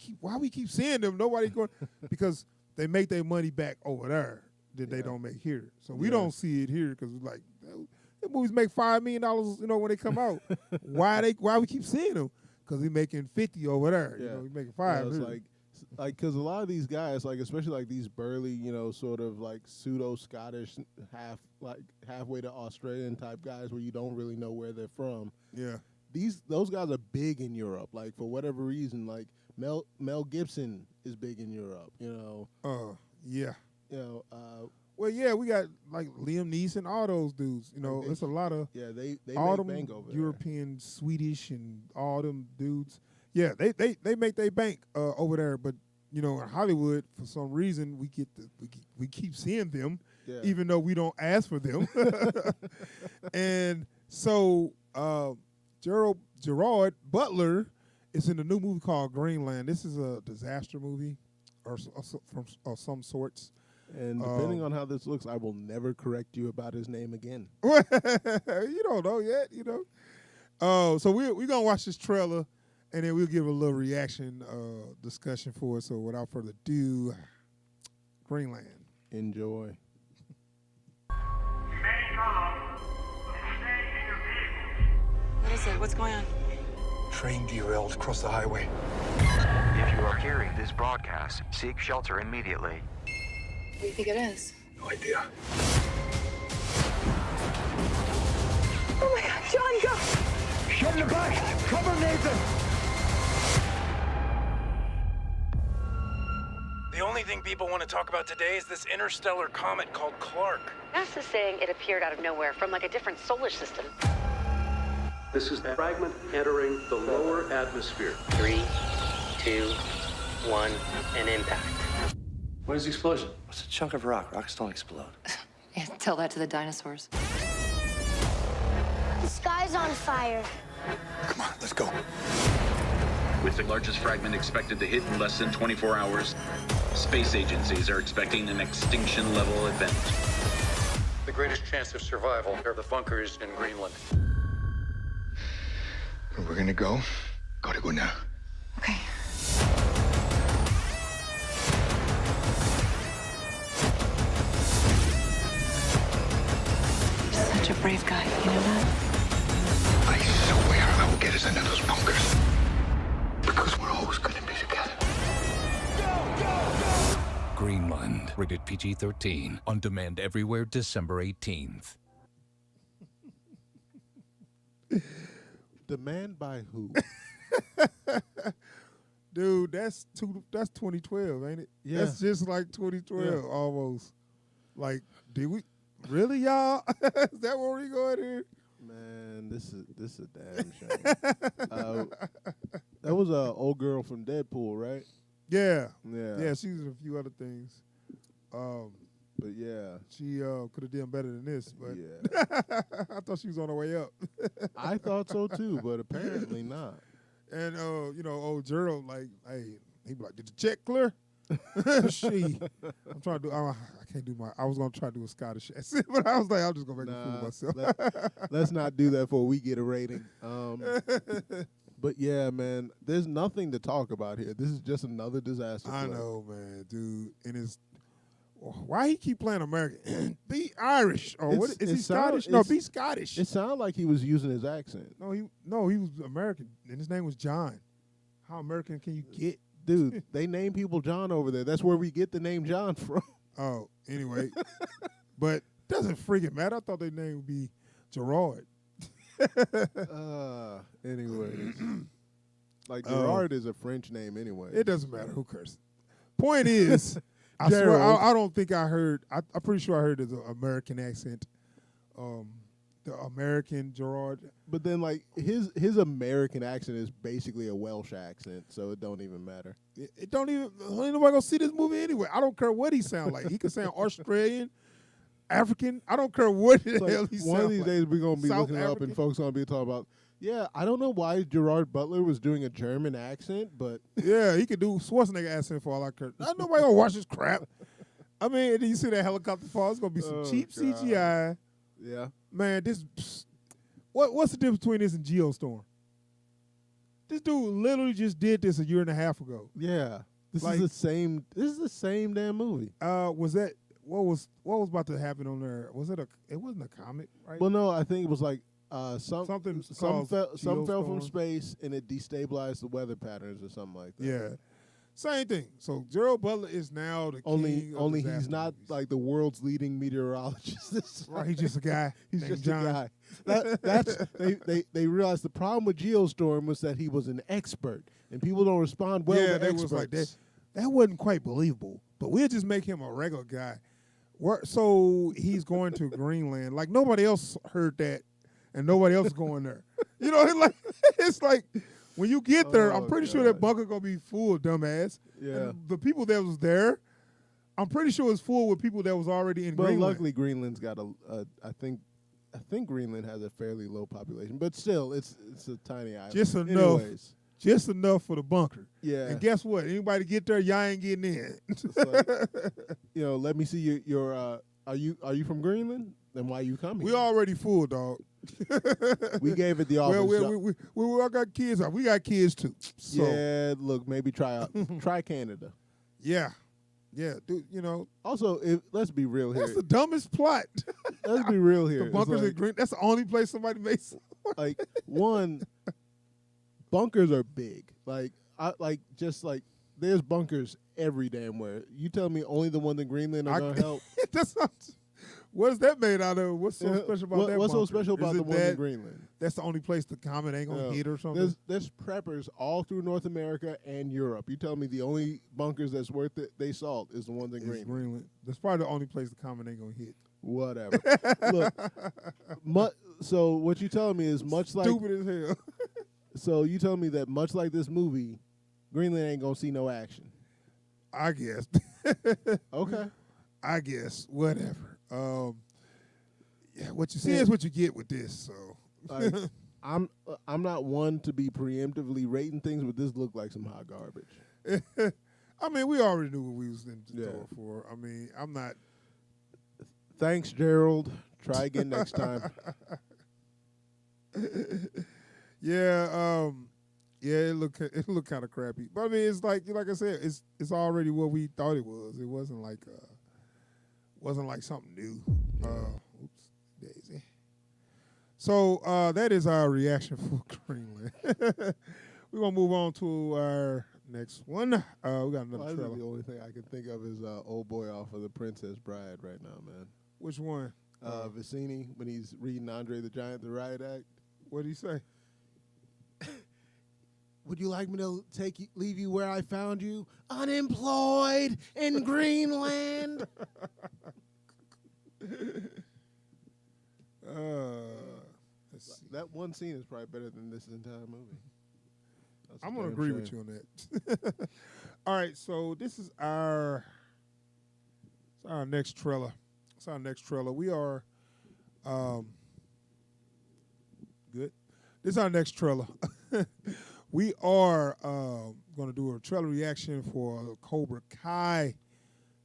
keep seeing them. Nobody going because they make their money back over there that they don't make here. So we don't see it here because like the movies make $5 million, when they come out. Why we keep seeing them? Because we making 50 over there. We making 5. It's like because a lot of these guys, like especially like these burly, sort of like pseudo Scottish, halfway to Australian type guys where you don't really know where they're from. Yeah, those guys are big in Europe. Like for whatever reason, like Mel Gibson is big in Europe. Yeah. Well, yeah, we got like Liam Neeson, all those dudes. It's a lot of they all make them bank over European, Swedish, and all them dudes. Yeah, they make their bank over there, but in Hollywood for some reason we keep seeing them, even though we don't ask for them. And so Gerard Butler is in a new movie called Greenland. This is a disaster movie or from some sorts. And depending on how this looks, I will never correct you about his name again. You don't know yet, you know. So we're going to watch this trailer, and then we'll give a little reaction discussion for it. So without further ado, Greenland. Enjoy. What is it? What's going on? Train derailed across the highway. If you are hearing this broadcast, seek shelter immediately. What do you think it is? No idea. Oh my God, John, go! Get in the back! Cover Nathan! The only thing people want to talk about today is this interstellar comet called Clark. NASA's saying it appeared out of nowhere from like a different solar system. This is a fragment entering the lower atmosphere. 3, 2, 1, and impact. What is the explosion? It's a chunk of rock. Rocks don't explode. Yeah, tell that to the dinosaurs. The sky's on fire. Come on, let's go. With the largest fragment expected to hit in less than 24 hours, space agencies are expecting an extinction-level event. The greatest chance of survival are the bunkers in Greenland. Where we're gonna go? Gotta go now. Okay. You're such a brave guy, you know that? I swear I will get us into those bunkers. Because we're always gonna be together. Greenland, rated PG-13. On demand everywhere December 18th. Demand by who? Dude, that's 2012, ain't it? Yeah. That's just like 2012 almost. Like, did we really, y'all? Is that where we going here? Man, this is a damn shame. That was a old girl from Deadpool, right? Yeah. Yeah. Yeah, she was in a few other things. But yeah. She could have done better than this, but yeah. I thought she was on her way up. I thought so too, but apparently not. And you know, old Gerald, like, hey, he be like, "Did the check clear?" I'm trying to do. I can't do my. I was gonna try to do a Scottish accent, but I was like, I'm just gonna make a fool of myself. Let's not do that before we get a rating. But yeah, man, there's nothing to talk about here. This is just another disaster. I know, man, dude. And it's why he keep playing American? Be Irish or what? Is he Scottish? No, be Scottish. It sounded like he was using his accent. No, he was American, and his name was John. How American can you get? Dude, they name people John over there. That's where we get the name John from. Oh, anyway. But doesn't freaking matter. I thought their name would be Gerard. Anyways. Like, Gerard is a French name anyway. It doesn't matter. Who cares? Point is, I swear, I don't think I heard. I'm pretty sure I heard the American accent. The American Gerard. But then, like, his American accent is basically a Welsh accent, so it don't even matter. It don't even. Ain't nobody gonna see this movie anyway. I don't care what he sound like. He could sound Australian, African. I don't care what the hell he sound like. One of these days we're gonna be South looking African? up, and folks gonna be talking about. Yeah, I don't know why Gerard Butler was doing a German accent, but yeah, he could do Schwarzenegger accent for all I care. Not nobody gonna watch this crap. I mean, and then you see that helicopter fall. It's gonna be some cheap CGI. Yeah, man. What's the difference between this and Geostorm? This dude literally just did this a year and a half ago. Yeah, this is the same. This is the same damn movie. Was that what was about to happen on there? Was it It wasn't a comic, right? Well, no, I think it was like some fell from Geostorm. space and it destabilized the weather patterns or something like that. Yeah, same thing. So Gerald Butler is now the king. Only of he's not movies. like the world's leading meteorologist. Right, he's just a guy. He's named just John. a guy. That's they realized the problem with Geostorm was that he was an expert, and people don't respond well to experts. Was like that. That wasn't quite believable, but we'll just make him a regular guy. So he's going to Greenland. Like nobody else heard that, and nobody else is going there. You know, it's like when you get there, I'm pretty sure that bunker gonna be full of dumbass. Yeah, and the people that was there, I'm pretty sure it's full with people that was already in Greenland. Luckily, Greenland's got I think I think Greenland has a fairly low population, but still, it's a tiny island. Just enough. Anyways. Just enough for the bunker. Yeah. And guess what? Anybody get there, y'all ain't getting in. Like, let me see your. Are you from Greenland? Then why you coming? We already full, dog. We gave it the office. We all got kids. We got kids too. So. Yeah, look, maybe try Canada. Yeah, dude. Also, let's be real here. That's the dumbest plot. Let's be real here. The bunkers in Green. That's the only place somebody makes. Like one, bunkers are big. There's bunkers every damn where. You tell me only the ones in Greenland are gonna help. What is that made out of? What's so special about that? What's bunker? so special about the ones in Greenland? That's the only place the comet ain't gonna hit or something. There's preppers all through North America and Europe. You tell me the only bunkers that's worth it they salt is the ones in Greenland. That's probably the only place the comet ain't gonna hit. Whatever. Look, so what you telling me is much like stupid as hell. So you telling me that much like this movie, Greenland ain't gonna see no action. I guess. Okay. I guess. Whatever. What you see is what you get with this. So I'm not one to be preemptively rating things, but this looked like some hot garbage. I mean, we already knew what we was in store for. I mean, I'm not. Thanks, Gerald. Try again next time. Yeah, it looked kind of crappy. But I mean, it's like I said, it's already what we thought it was. It wasn't like something new. Oops, Daisy. So that is our reaction for Greenland. We're gonna move on to our next one. We got another trailer. The only thing I can think of is old boy off of The Princess Bride right now, man. Which one? Vicini, when he's reading Andre the Giant, the Riot Act. What did he say? Would you like me to leave you where I found you? Unemployed in Greenland. That one scene is probably better than this entire movie. I'm going to agree with you on that. All right, so this is our next trailer. It's our next trailer. We are good. This is our next trailer. We are going to do a trailer reaction for Cobra Kai,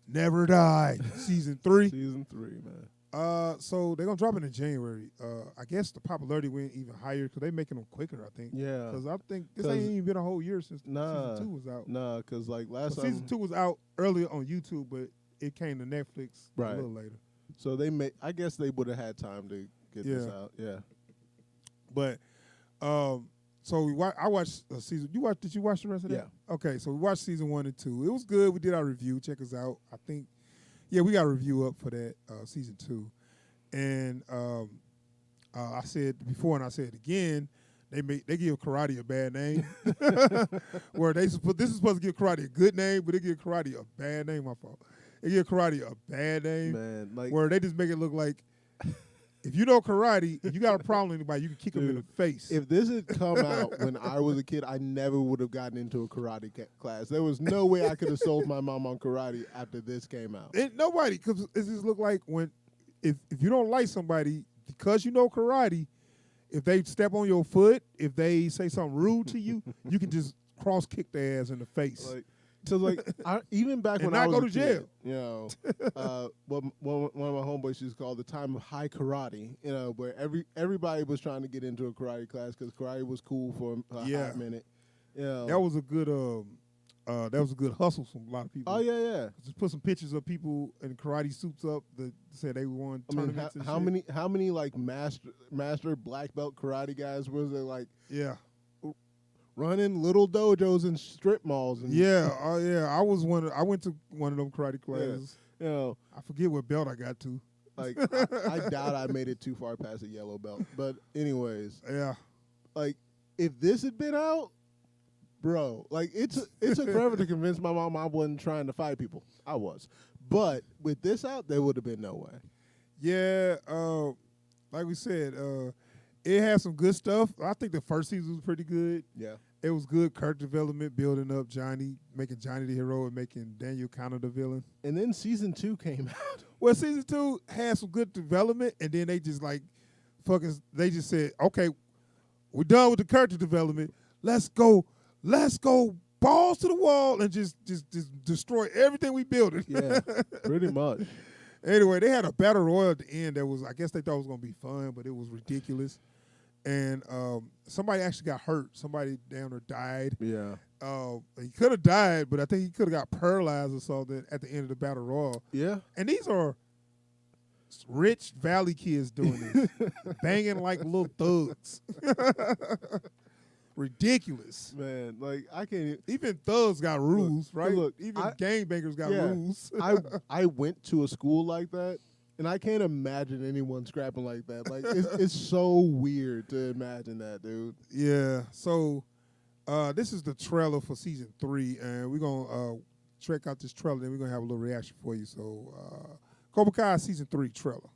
Never Die, Season 3. Season 3, man. So they're going to drop it in January. I guess the popularity went even higher because they're making them quicker, I think. Yeah. Because I think this ain't even been a whole year since Season 2 was out. Nah, because like last time. Season 2 was out earlier on YouTube, but it came to Netflix a little later. So I guess they would have had time to get this out. Yeah. But so I watched season. Did you watch the rest of that? Yeah. Okay, so we watched season 1 and 2. It was good. We did our review. Check us out. I think, we got a review up for that season 2. And I said before, and I said again, they give karate a bad name. Where this is supposed to give karate a good name, but they give karate a bad name. My fault. They give karate a bad name. Man, like, where they just make it look like. If you know karate, if you got a problem with anybody, you can kick them in the face. If this had come out when I was a kid, I never would have gotten into a karate class. There was no way I could have sold my mom on karate after this came out. Nobody, because it just look like if you don't like somebody, because you know karate, if they step on your foot, if they say something rude to you, you can just cross kick their ass in the face. Even back when not I was go to a jail. kid, one of my homeboys used to call the time of high karate, where everybody was trying to get into a karate class because karate was cool for a hot minute. That was a good hustle from a lot of people. Oh yeah. Just put some pictures of people in karate suits up that said they won tournaments. How many like master black belt karate guys was there like? Yeah. Running little dojos and strip malls. And I went to one of them karate classes. Yeah. I forget what belt I got to. Like I doubt I made it too far past a yellow belt. But anyways, like if this had been out, bro, like it took forever to convince my mom I wasn't trying to fight people. I was, but with this out, there would have been no way. Yeah, like we said, it had some good stuff. I think the first season was pretty good. Yeah. It was good character development, building up Johnny, making Johnny the hero and making Daniel kind of the villain. And then season 2 came out. Well, season 2 had some good development, and then they just like they just said, okay, we're done with the character development. Let's go balls to the wall and just destroy everything we built. Yeah, pretty much. Anyway, they had a battle royal at the end that was, I guess they thought it was going to be fun, but it was ridiculous. And somebody actually got hurt. Somebody down there died. Yeah. He could have died, but I think he could have got paralyzed or something at the end of the battle royal. Yeah. And these are rich Valley kids doing this, banging like little thugs. Ridiculous, man. Like I can't. Even thugs got rules, right? Look, even gangbangers got rules. I went to a school like that, and I can't imagine anyone scrapping like that. Like it's so weird to imagine that, dude. Yeah. So this is the trailer for season 3, and we're gonna check out this trailer, and we're gonna have a little reaction for you. So Cobra Kai season 3 trailer.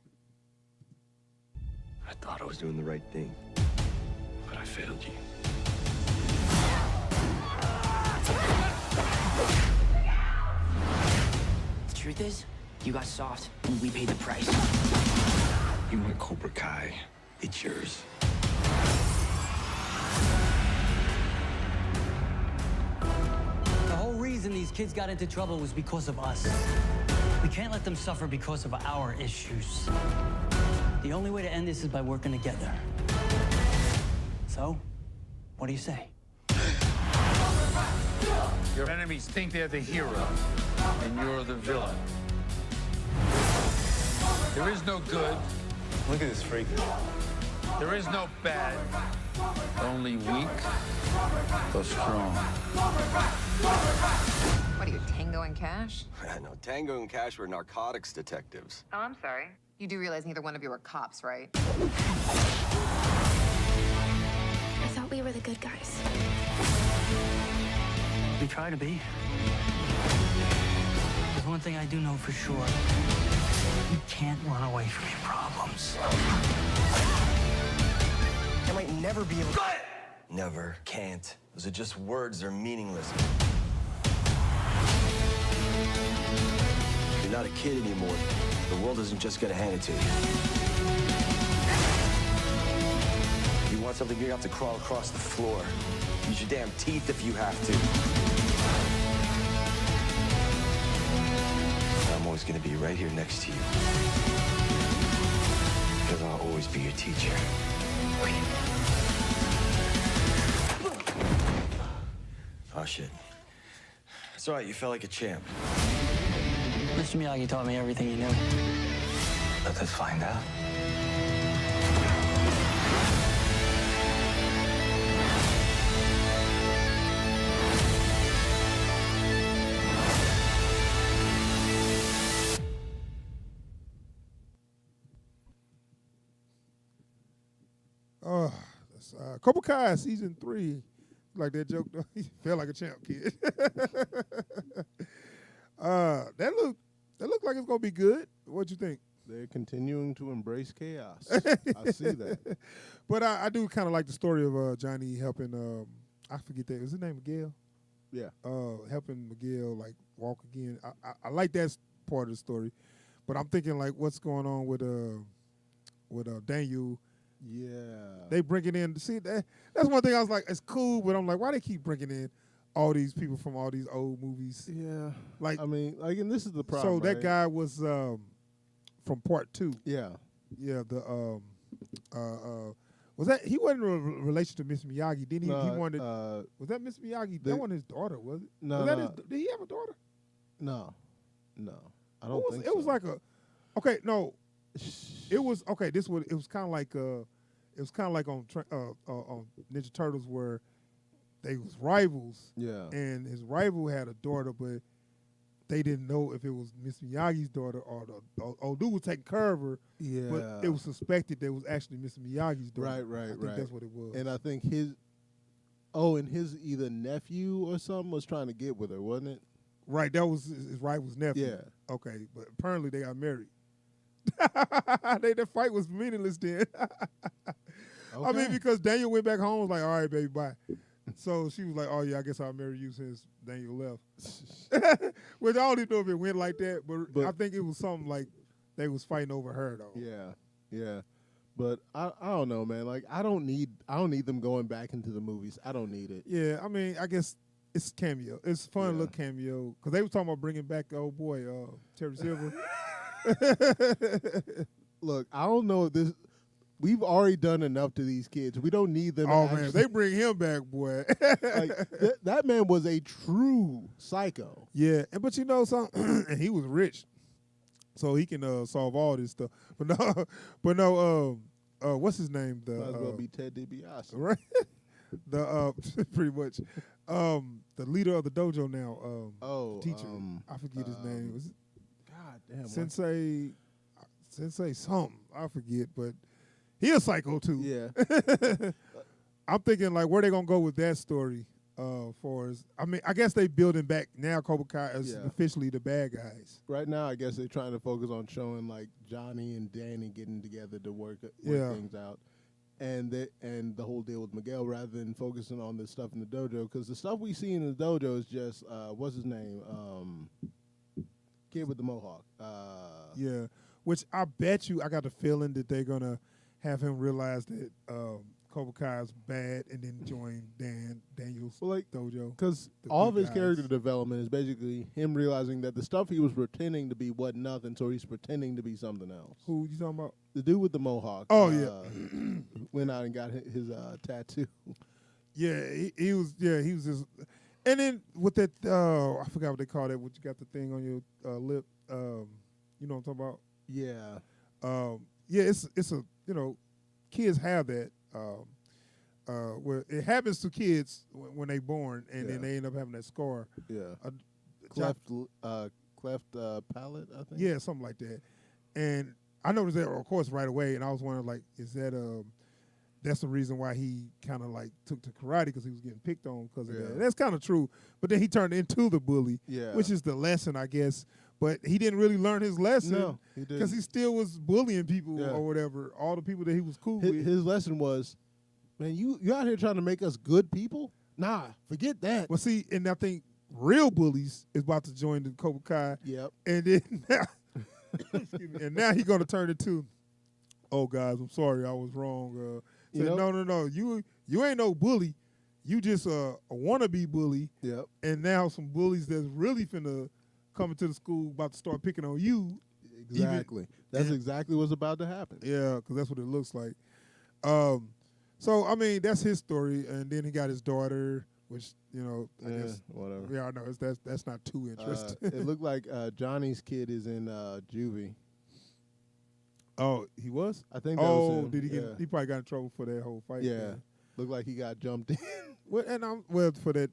I thought I was doing the right thing, but I failed you. The truth is, you got soft, and we paid the price. You want Cobra Kai, it's yours. The whole reason these kids got into trouble was because of us. We can't let them suffer because of our issues. The only way to end this is by working together. So, what do you say? Your enemies think they're the hero, and you're the villain. There is no good. Look at this freak. There is no bad. Only weak, but strong. What are you, Tango and Cash? No, Tango and Cash were narcotics detectives. Oh, I'm sorry. You do realize neither one of you are cops, right? I thought we were the good guys. We try to be. There's one thing I do know for sure. You can't run away from your problems. I might never be able to... Never, can't. Those are just words, they're meaningless. You're not a kid anymore. The world isn't just gonna hand it to you. You want something, you have to crawl across the floor. Use your damn teeth if you have to. I'm always gonna be right here next to you. Because I'll always be your teacher. Oh, shit. It's all right, you felt like a champ. Mr. Miyagi taught me everything he knew. Let us find out. Cobra Kai season 3, like that joke. He felt like a champ, kid. That look like it's gonna be good. What you think? They're continuing to embrace chaos. I see that. But I do kind of like the story of Johnny helping. I forget that. Was his name Miguel? Yeah. Helping Miguel like walk again. I like that part of the story, but I'm thinking like what's going on with Daniel. Yeah. They bring it in. See, that's one thing I was like, it's cool, but I'm like, why they keep bringing in all these people from all these old movies? Yeah. Like, I mean, like, and this is the problem. So that guy was from part 2. Yeah. Yeah. The was that he wasn't in a relation to Miss Miyagi? Didn't he? No, he wanted. Was that Miss Miyagi? That wasn't his daughter, was it? No. Was that did he have a daughter? No. I don't think so. It was like a. Okay, no. It was okay. It was kind of like on Ninja Turtles where they was rivals. Yeah. And his rival had a daughter, but they didn't know if it was Miss Miyagi's daughter or the old dude was taking care of her. Yeah. But it was suspected that it was actually Miss Miyagi's daughter. Right. I think that's what it was. And I think his either nephew or something was trying to get with her, wasn't it? Right. That was his rival's nephew. Yeah. Okay. But apparently they got married. That fight was meaningless then. Okay. I mean, because Daniel went back home and was like, all right, baby, bye. So she was like, oh, yeah, I guess I'll marry you since Daniel left. Which I don't even know if it went like that, but I think it was something like they was fighting over her, though. Yeah. But I don't know, man. Like I don't need them going back into the movies. I don't need it. Yeah, I mean, I guess it's cameo. It's a fun little cameo because they were talking about bringing back the old boy Terry Silver. Look, I don't know if this. We've already done enough to these kids. We don't need them. Oh man, they bring him back, boy. Like that man was a true psycho. Yeah, but you know something, and he was rich, so he can solve all this stuff. But no, what's his name? Might as well be Ted DiBiase, right? The pretty much the leader of the dojo now. Teacher, I forget his name. Was it God damn Sensei something? I forget, but he a psycho too. Yeah. I'm thinking like where they gonna go with that story. For us, I mean, I guess they building back now. Cobra Kai is officially the bad guys. Right now, I guess they're trying to focus on showing like Johnny and Danny getting together to work things out, and the whole deal with Miguel, rather than focusing on the stuff in the dojo. Because the stuff we see in the dojo is just what's his name, kid with the mohawk. Yeah, which I bet you, I got the feeling that they're gonna have him realize that Cobra Kai is bad and then join Daniel's dojo. Because all of his character development is basically him realizing that the stuff he was pretending to be wasn't nothing, so he's pretending to be something else. Who you talking about? The dude with the mohawk. Oh, yeah. Went out and got his tattoo. Yeah, he was just... And then with that, I forgot what they call that, what you got the thing on your lip. You know what I'm talking about? Yeah. Yeah, it's a, you know, kids have that. Where it happens to kids when they born, and then they end up having that scar. Yeah, cleft palate, I think. Yeah, something like that. And I noticed that, of course, right away. And I was wondering, like, is that that's the reason why he kind of like took to karate, because he was getting picked on because of that. That's kind of true. But then he turned into the bully, which is the lesson, I guess. But he didn't really learn his lesson because he still was bullying people or whatever, all the people that he was cool with. His lesson was, man, you out here trying to make us good people? Nah, forget that. Well, see, and I think real bullies is about to join the Cobra Kai. Yep. And then now, and now he's going to turn into, oh, guys, I'm sorry, I was wrong. No, you ain't no bully. You just a wannabe bully. Yep. And now some bullies that's really finna coming to the school about to start picking on you. Exactly. That's exactly what's about to happen. Yeah, because that's what it looks like. So, I mean, that's his story. And then he got his daughter, which, you know, I guess. Whatever. Yeah, I know. That's not too interesting. It looked like Johnny's kid is in juvie. Oh, he was? I think that was him. Did he get? He probably got in trouble for that whole fight. Yeah. Looked like he got jumped in. For that,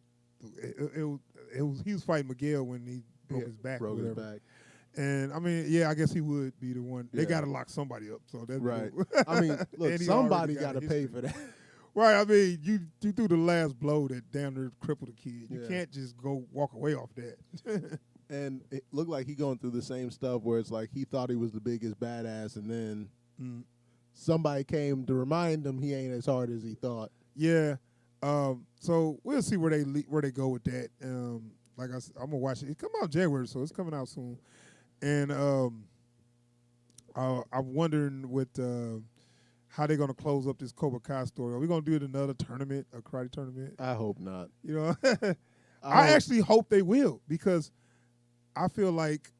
he was fighting Miguel when he broke his back. Broke his back. And I mean, yeah, I guess he would be the one. They got to lock somebody up. So that's right. Cool. I mean, look, somebody got to pay for that. Right. I mean, you threw the last blow that damn near crippled a kid. You can't just go walk away off that. And it looked like he going through the same stuff where it's like he thought he was the biggest badass, and then somebody came to remind him he ain't as hard as he thought. Yeah. So we'll see where they go with that. Like I said, I'm gonna watch it. It come out in January, so it's coming out soon. And I'm wondering how they're gonna close up this Cobra Kai story. Are we gonna do it another tournament, a karate tournament? I hope not. You know, I actually hope they will, because I feel like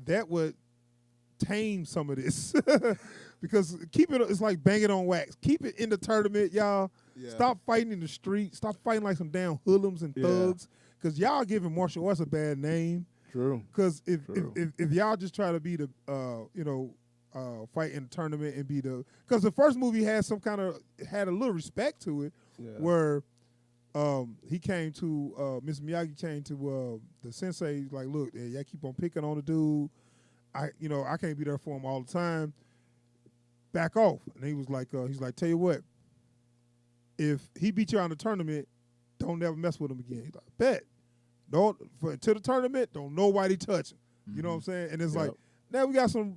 that would tame some of this. Because it's like banging on wax. Keep it in the tournament, y'all. Yeah. Stop fighting in the street. Stop fighting like some damn hoodlums and thugs. Because y'all giving martial arts a bad name. True. Because if y'all just try to be the fight in the tournament and be the, because the first movie had a little respect to it, where he came to Mr. Miyagi came to the sensei, like, look, y'all keep on picking on the dude. I can't be there for him all the time. Back off. And he was like, tell you what, if he beat you out in the tournament, don't never mess with him again. He's like, bet. To the tournament, don't nobody touch him. Mm-hmm. You know what I'm saying? And it's like, now we got some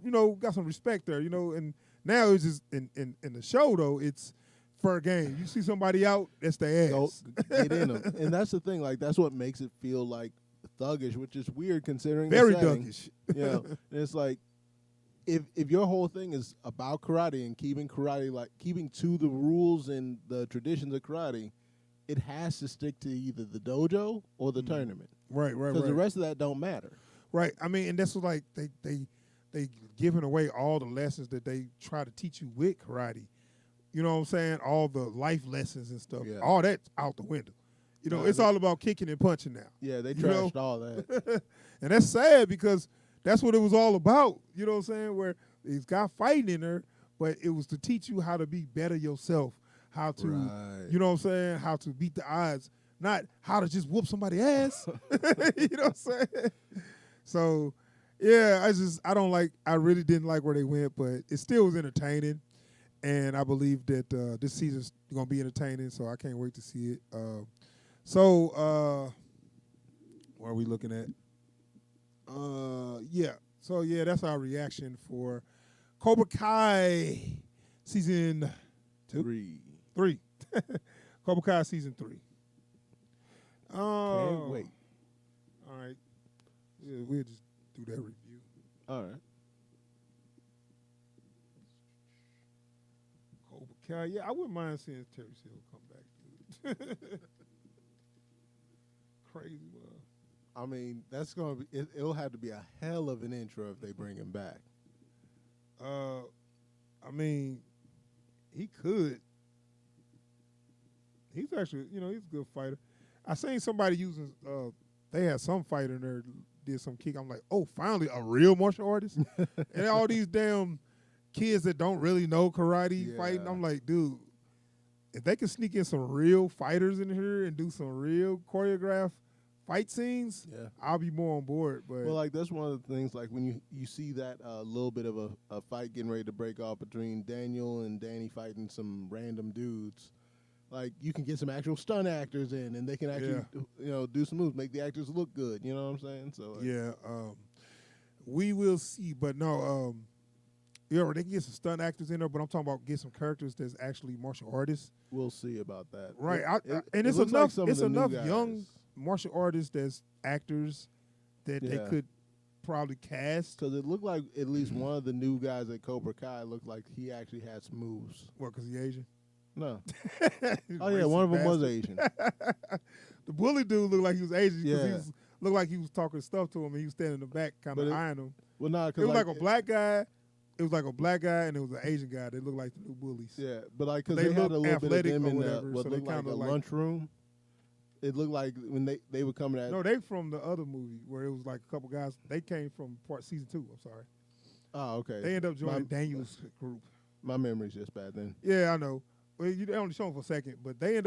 respect there, and now it's just in the show though, it's fair game. You see somebody out, that's their ass. Go get in them. And that's the thing, like that's what makes it feel like thuggish, which is weird considering very the setting. thuggish. Yeah. And it's like if your whole thing is about karate and keeping to the rules and the traditions of karate, it has to stick to either the dojo or the tournament. Right. Because the rest of that don't matter. Right. I mean, and that's what, like they giving away all the lessons that they try to teach you with karate. You know what I'm saying? All the life lessons and stuff. Yeah. All that's out the window. You know, it's all about kicking and punching now. Yeah, they trashed all that. And that's sad because that's what it was all about. You know what I'm saying? Where it's got fighting in there, but it was to teach you how to be better yourself, how to, you know what I'm saying, how to beat the odds, not how to just whoop somebody's ass. You know what I'm saying? So, yeah, I really didn't like where they went, but it still was entertaining. And I believe that this season's going to be entertaining, so I can't wait to see it. What are we looking at? Yeah. So, yeah, that's our reaction for Cobra Kai season 2? 3. Cobra Kai season 3. Can't wait. All right. Yeah, we'll just do that review. All right. Cobra Kai. Yeah, I wouldn't mind seeing Terry Seal come back, dude. Crazy, bro. I mean, that's going to be, it'll have to be a hell of an intro if they bring him back. I mean, he could. He's actually, he's a good fighter. I seen somebody using, they had some fighter in there did some kick. I'm like, oh, finally a real martial artist. And all these damn kids that don't really know karate fighting. I'm like, dude, if they can sneak in some real fighters in here and do some real choreographed fight scenes, I'll be more on board. But well, like that's one of the things. Like when you see that little bit of a fight getting ready to break off between Daniel and Danny fighting some random dudes. Like you can get some actual stunt actors in, and they can actually do some moves, make the actors look good. You know what I'm saying? So we will see. But no, they can get some stunt actors in there. But I'm talking about get some characters that's actually martial artists. We'll see about that. Right, and it's enough. It's enough young martial artists that's actors that they could probably cast. Because it looked like at least one of the new guys at Cobra Kai looked like he actually had some moves. What? Because he Asian? No. Oh yeah, one of them was Asian. The bully dude looked like he was Asian because looked like he was talking stuff to him and he was standing in the back kind of eyeing him. Well, no, it was like a black guy. It was like a black guy and it was an Asian guy. They looked like the new bullies. Yeah, but like because they had a little bit of them in what looked like a lunchroom. It looked like when they were coming at. No, they from the other movie where it was like a couple guys. They came from season 2. I'm sorry. Oh, okay. They ended up joining Daniel's group. My memory's just bad then. Yeah, I know. Well, they only show them for a second, but they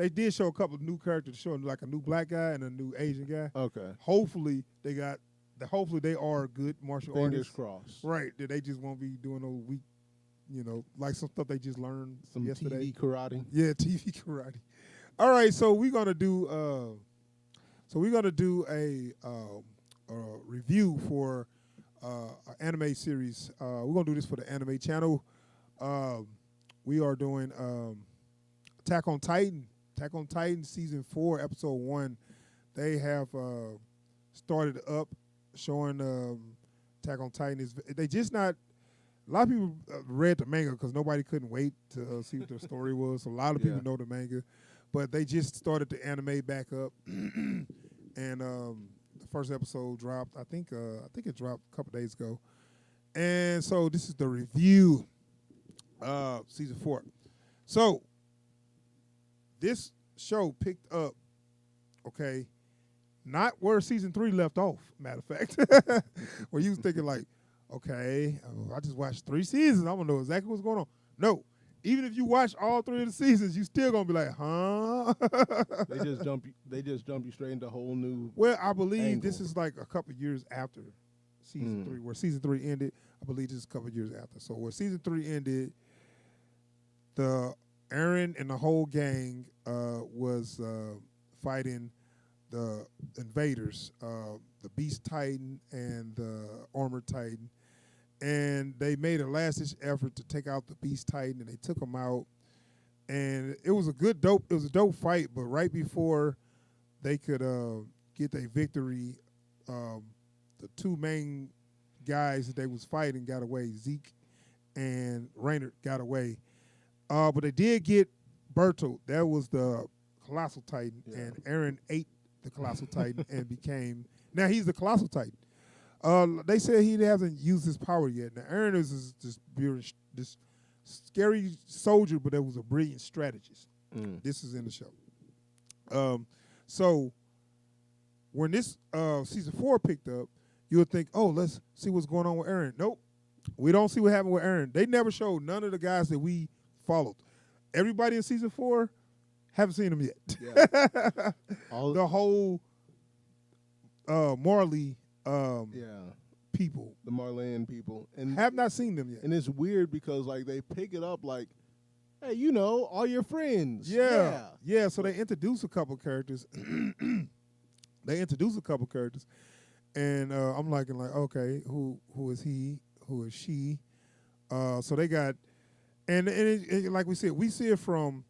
did show a couple of new characters, showing like a new black guy and a new Asian guy. Okay. Hopefully they are good martial artists. Fingers crossed. Right, that they just won't be doing no weak, like some stuff they just learned yesterday. TV karate. Yeah, TV karate. All right, so we're gonna do a review for an anime series. We're gonna do this for the anime channel. We are doing Attack on Titan. Attack on Titan season 4, episode 1. They have started up showing Attack on Titan. They just not. A lot of people read the manga because nobody couldn't wait to see what the story was. So a lot of people know the manga, but they just started the anime back up, and the first episode dropped. I think it dropped a couple days ago, and so this is the review. Season 4. So this show picked up, not where season 3 left off, matter of fact. Where you was thinking like, okay, I just watched 3 seasons, I'm gonna know exactly what's going on. No, even if you watch all 3 of the seasons, you still gonna be like, huh? They just dump you straight into a whole new. Well, I believe this is like a couple years after season 3, where season 3 ended. I believe this is a couple years after. So where season 3 ended, Aaron and the whole gang was fighting the invaders, the Beast Titan and the Armored Titan, and they made a last-ditch effort to take out the Beast Titan, and they took him out. And it was a dope fight. But right before they could get their victory, the 2 main guys that they was fighting got away. Zeke and Raynor got away. But they did get Berto. That was the Colossal Titan, and Aaron ate the Colossal Titan and became. Now he's the Colossal Titan. They said he hasn't used his power yet. Now Aaron is this scary soldier, but that was a brilliant strategist. This is in the show. So when this season 4 picked up, you would think, oh, let's see what's going on with Aaron. Nope, we don't see what happened with Aaron. They never showed none of the guys that we followed. Everybody in season 4 haven't seen them yet. Yeah. The whole Marley people, the Marleyan people, and have not seen them yet. And it's weird because like they pick it up like, hey, you know, all your friends. Yeah. So they introduce a couple characters. And I'm like, okay, who is he? Who is she? So they got, and like we said, we see it from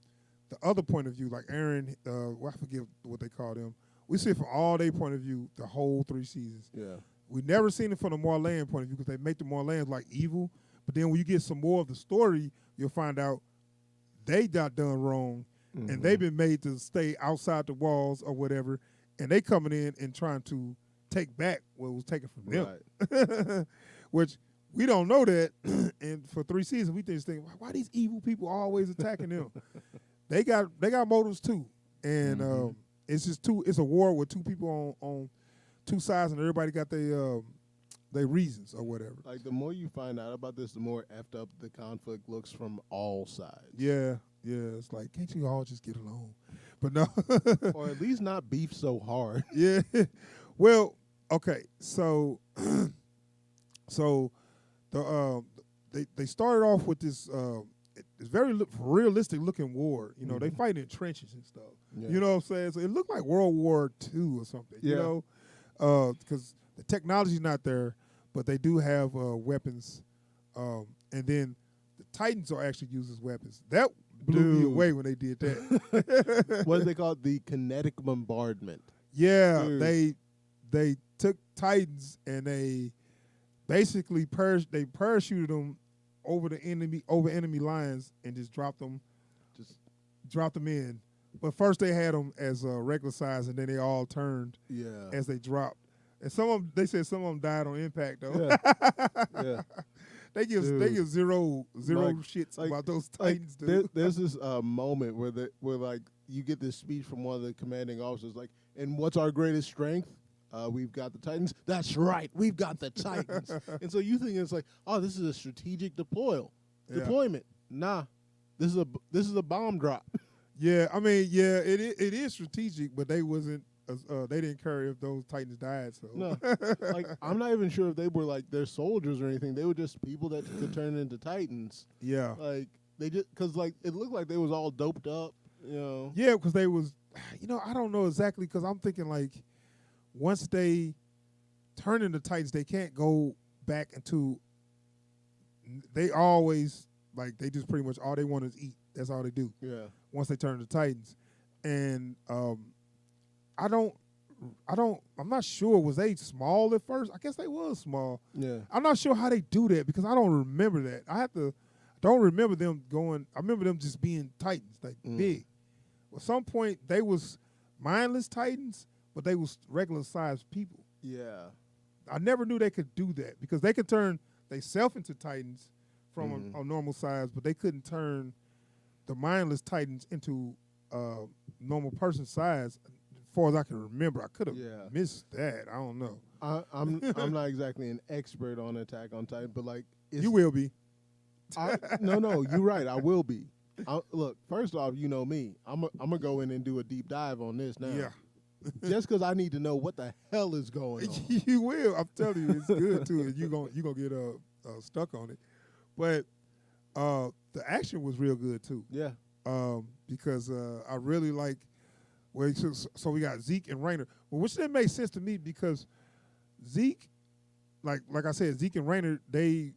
the other point of view, like Aaron. I forget what they call them. We see it from all their point of view, the whole 3 seasons. Yeah. We never seen it from the Marleyan point of view because they make the Marleyans like evil. But then when you get some more of the story, you'll find out they got done wrong, and they've been made to stay outside the walls or whatever, and they coming in and trying to take back what was taken from them. Right. Which we don't know that, and for 3 seasons we just think, why these evil people always attacking them? They got motives too, and it's just it's a war with 2 people on 2 sides, and everybody got their reasons or whatever. Like the more you find out about this, the more effed up the conflict looks from all sides. Yeah. It's like, can't you all just get along? But no, or at least not beef so hard. Yeah. Well, okay. So, they started off with this. It's very realistic looking war. You know, they fight in trenches and stuff. Yeah. You know what I'm saying? So it looked like World War II or something. Yeah. You know, because the technology's not there, but they do have weapons. And then the Titans are actually used as weapons. That blew me away when they did that. What do they call it? The kinetic bombardment. Yeah, they took Titans and they basically parachuted them over enemy lines and just dropped them in. But first they had them as regular size, and then they all turned as they dropped. And they said some of them died on impact though. Yeah. They give zero shits about those Titans, dude. There's this moment where like you get this speech from one of the commanding officers, like, and what's our greatest strength? We've got the Titans. That's right, we've got the Titans. And so you think it's like, oh, this is a strategic deployment. Nah, this is a bomb drop. Yeah, I mean, it is strategic, but they wasn't. They didn't care if those Titans died. So no, like I'm not even sure if they were like their soldiers or anything. They were just people that could turn into Titans. Yeah, like they just because like it looked like they was all doped up. You know. Yeah, because they was. I don't know exactly because I'm thinking like once they turn into Titans, they can't go back into. They always like they just pretty much all they want is eat. That's all they do. Yeah. Once they turn into Titans, and I'm not sure. Was they small at first? I guess they was small. Yeah. I'm not sure how they do that because I don't remember that. I don't remember them going. I remember them just being Titans, like big. At some point, they was mindless Titans, but they was regular sized people. Yeah. I never knew they could do that because they could turn themselves into Titans from a normal size, but they couldn't turn the mindless Titans into normal person size. As far as I can remember, I could have missed that. I don't know. I'm not exactly an expert on Attack on Titan, but like you will be. No, you're right. I will be. Look, first off, you know me. I'm gonna go in and do a deep dive on this now. Yeah. Just because I need to know what the hell is going on. You will. I'm telling you, it's good too. And you gonna get stuck on it, but the action was real good too. Yeah. Because I really like. Well, so we got Zeke and Raynor, well, which didn't make sense to me because Zeke, like I said, Zeke and Raynor, they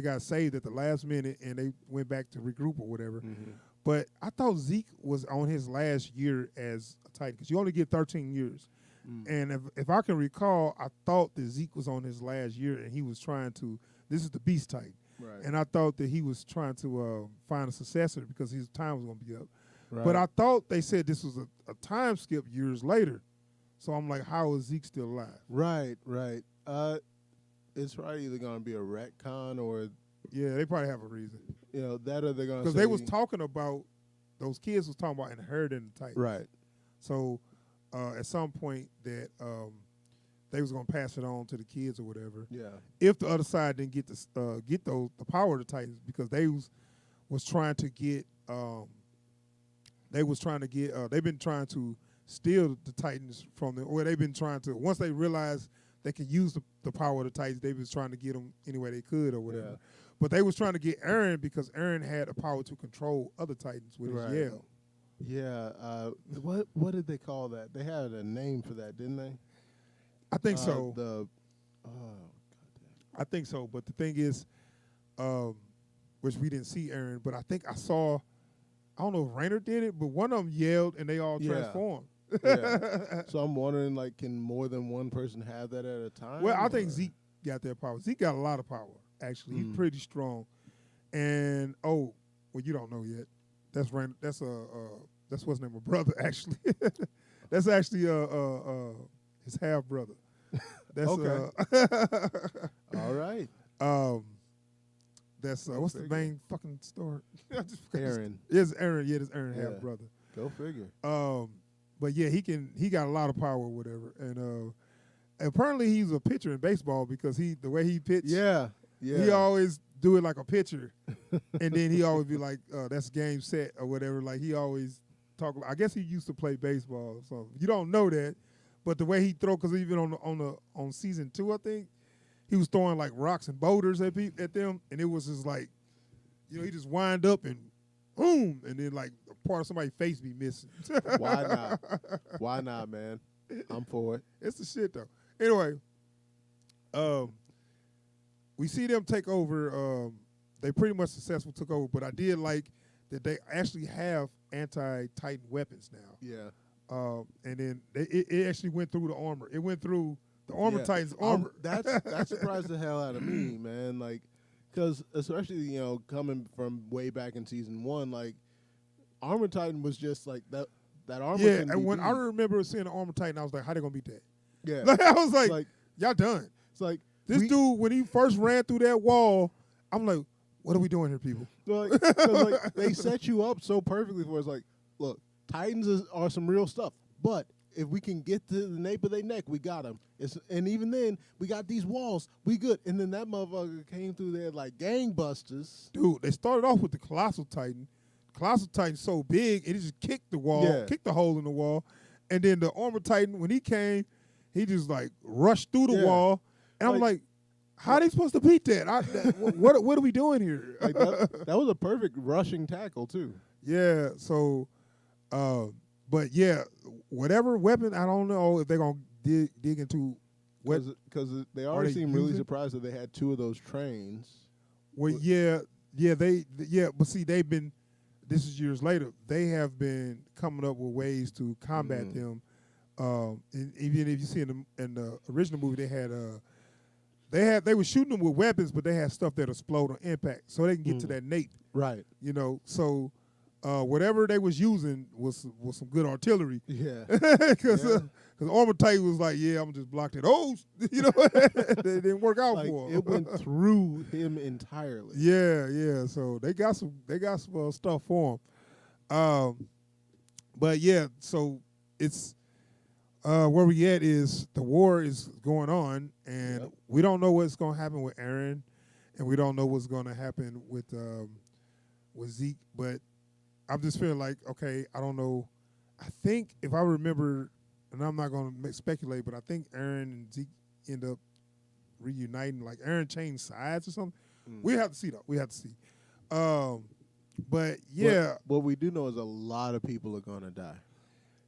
got saved at the last minute and they went back to regroup or whatever. Mm-hmm. But I thought Zeke was on his last year as a Titan because you only get 13 years. And if I can recall, I thought that Zeke was on his last year and he was trying to. This is the Beast Titan, and I thought that he was trying to find a successor because his time was going to be up. Right. But I thought they said this was a time skip years later. So I'm like, how is Zeke still alive? Right. It's probably either going to be a retcon or... Yeah, they probably have a reason. You know, that or they're going to Because they was talking about, those kids was talking about inheriting the Titans. Right. So at some point that they was going to pass it on to the kids or whatever. Yeah. If the other side didn't get the power of the Titans, because they was trying to get... they've been trying to steal the Titans from them, or they've been trying to, once they realized they could use the power of the Titans, they was trying to get them any way they could or whatever. Yeah. But they was trying to get Aaron because Aaron had the power to control other Titans with his yell. Yeah. What did they call that? They had a name for that, didn't they? I think so. I think so. But the thing is, which we didn't see Aaron, but I think I saw, I don't know if Rainer did it, but one of them yelled and they all transformed. Yeah. So I'm wondering, like, can more than one person have that at a time? Well, I think Zeke got that power. Zeke got a lot of power, actually. He's pretty strong. And, well, you don't know yet. That's Rainer. That's what's his name, a brother, actually. That's actually his half-brother. That's all right. That's what's the main fucking story? Aaron. It's Aaron. Yeah, it's Aaron half brother. Go figure. But yeah, he got a lot of power or whatever. And apparently he's a pitcher in baseball because the way he pitched. Yeah. He always do it like a pitcher, and then he always be like, "That's game set" or whatever. Like he always talk. I guess he used to play baseball or something. You don't know that, but the way he throw, because even on season 2, I think. He was throwing like rocks and boulders at them, and it was just like, he just wind up and boom, and then like a part of somebody's face be missing. Why not? Why not, man? I'm for it. It's the shit though. Anyway, we see them take over. They pretty much successful took over, but I did like that they actually have anti-Titan weapons now. Yeah. And then it actually went through the armor. It went through. The Armor Titan's armor. That surprised the hell out of me, man. Like, because especially coming from way back in season 1, like Armor Titan was just like that armor. Yeah, and when I remember seeing the Armor Titan, I was like, how they gonna beat that? Yeah, like, I was like, y'all done. It's like this dude when he first ran through that wall, I'm like, what are we doing here, people? Like, 'cause, like they set you up so perfectly for it's like, look, Titans are some real stuff, but if we can get to the nape of their neck, we got them. And even then, we got these walls. We good. And then that motherfucker came through there like gangbusters. Dude, they started off with the Colossal Titan. Colossal Titan's so big, it just kicked the wall, kicked the hole in the wall. And then the Armor Titan, when he came, he just like rushed through the wall. And I'm like, how are they supposed to beat that? What are we doing here? Like that was a perfect rushing tackle, too. Yeah, so... but yeah, whatever weapon, I don't know if they're gonna dig into. Because they already seem really surprised that they had 2 of those trains. Well, but see, they've been. This is years later. They have been coming up with ways to combat them. And even if you see in the original movie, they were shooting them with weapons, but they had stuff that explode on impact, so they can get to that nape. Right. So. Whatever they was using was some good artillery. Yeah. Because Armor Titan was like, I'm just blocked it. Oh, it didn't work out for him. It went through him entirely. Yeah. So they got some stuff for him. But yeah, so it's where we at is the war is going on, and we don't know what's going to happen with Aaron, and we don't know what's going to happen with Zeke, but. I'm just feeling like, okay, I don't know. I think if I remember, and I'm not going to speculate, but I think Aaron and Zeke end up reuniting. Like Aaron changed sides or something. We have to see, though. We have to see. But, yeah. What we do know is a lot of people are going to die.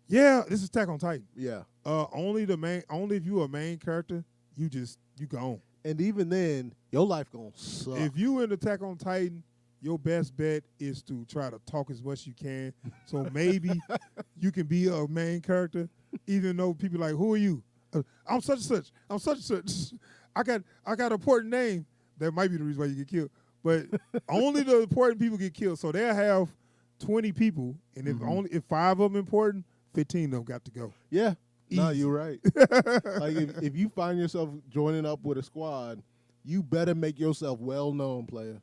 Yeah, this is Attack on Titan. Yeah. Only if you a main character, you gone. And even then, your life going to suck. If you in Attack on Titan, your best bet is to try to talk as much as you can. So maybe you can be a main character. Even though people like, who are you? I'm such and such. I'm such and such. I got an important name. That might be the reason why you get killed. But only the important people get killed. So they'll have 20 people, and if 5 of them important, 15 of them got to go. Yeah. Easy. No, you're right. Like if you find yourself joining up with a squad, you better make yourself well known, player.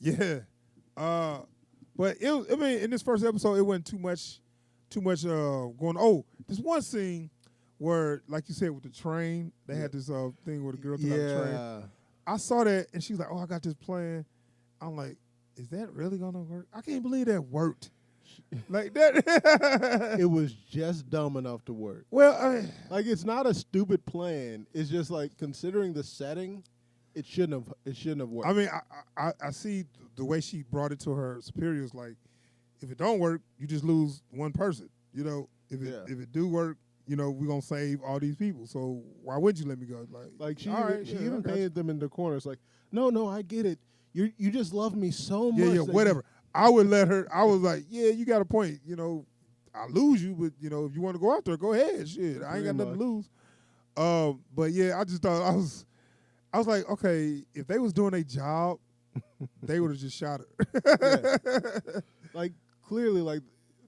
Yeah. But in this first episode, it wasn't too much going. Oh, there's one scene where, like you said, with the train, they had this thing where the girl took out the train. I saw that, and she was like, "Oh, I got this plan." I'm like, "Is that really gonna work?" I can't believe that worked. Like that. It was just dumb enough to work. Well, like it's not a stupid plan. It's just like considering the setting, it shouldn't have worked. I mean, I see the way she brought it to her superiors. Like, if it don't work, you just lose one person. You know, if it do work, you know, we're going to save all these people. So why would you let me go? Like she even painted them in the corners like, no, I get it. You just love me so much. Yeah, whatever. I would let her. I was like, yeah, you got a point. You know, I lose you, but, you know, if you want to go after her, go ahead. Shit, I ain't got nothing to lose. But, yeah, I just thought I was like, okay, if they was doing a job, they would have just shot her. Yeah. Like, clearly,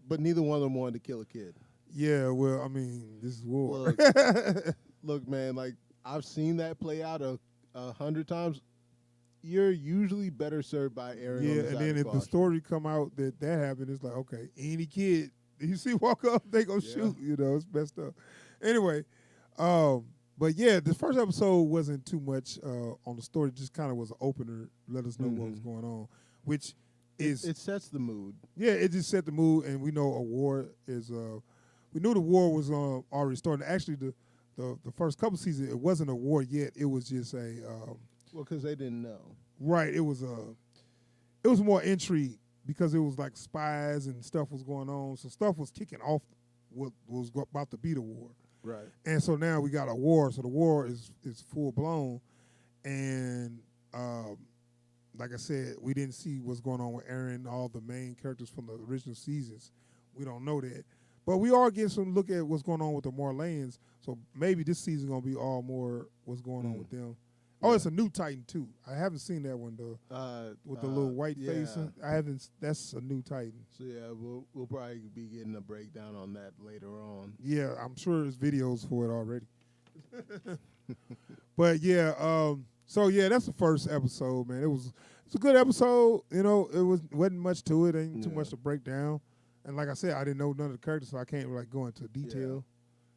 but neither one of them wanted to kill a kid. Yeah, well, I mean, this is war. Look, man, like I've seen that play out 100 times. You're usually better served by airing. Yeah, and then if the story come out that happened, it's like, okay, any kid you see walk up, they gonna shoot. You know, it's messed up. Anyway, but yeah, this first episode wasn't too much on the story. Just kind of was an opener, let us know what was going on, which is it sets the mood. Yeah, it just set the mood, and we know a war is. We knew the war was already starting. Actually, the first couple seasons, it wasn't a war yet. It was just a well, because they didn't know. Right. It was more intrigue because it was like spies and stuff was going on. So stuff was kicking off what was about to be the war. Right. And so now we got a war. So the war is full blown, and like I said, we didn't see what's going on with Aaron, all the main characters from the original seasons. We don't know that. But we are getting some look at what's going on with the Marleyans. So maybe this season going to be all more what's going on with them. Oh, it's a new Titan, too. I haven't seen that one, though, with the little white face. I haven't. That's a new Titan. So, yeah, we'll probably be getting a breakdown on that later on. Yeah, I'm sure there's videos for it already. But, yeah, so, yeah, that's the first episode, man. It's a good episode. You know, wasn't much to it. Ain't too much to break down. And like I said, I didn't know none of the characters, so I can't go into detail.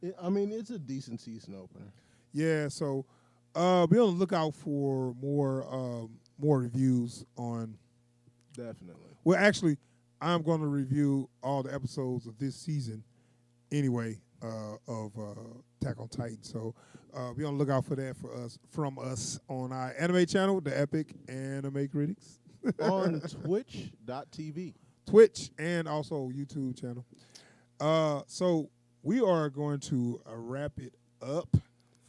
Yeah. I mean, it's a decent season opener. Yeah, so be on the lookout for more reviews on. Definitely. Well, actually, I'm going to review all the episodes of this season anyway of Attack on Titan. So be on the lookout for that from us on our anime channel, the Epic Anime Critics. On Twitch.tv. Twitch and also YouTube channel. So we are going to wrap it up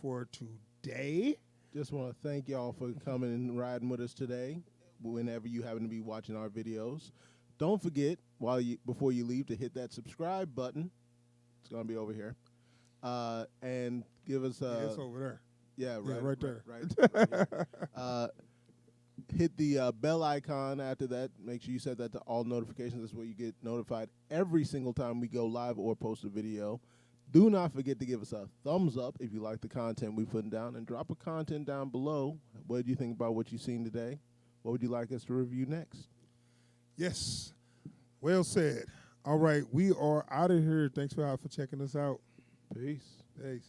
for today. Just want to thank y'all for coming and riding with us today. Whenever you happen to be watching our videos, don't forget before you leave to hit that subscribe button. It's gonna be over here, and give us it's over there. Yeah, right there. Right here. Hit the bell icon after that. Make sure you set that to all notifications. That's where you get notified every single time we go live or post a video. Do not forget to give us a thumbs up if you like the content we're putting down, and drop a comment down below. What do you think about what you've seen today? What would you like us to review next? Yes. Well said. All right, we are out of here. Thanks for checking us out. Peace. Peace.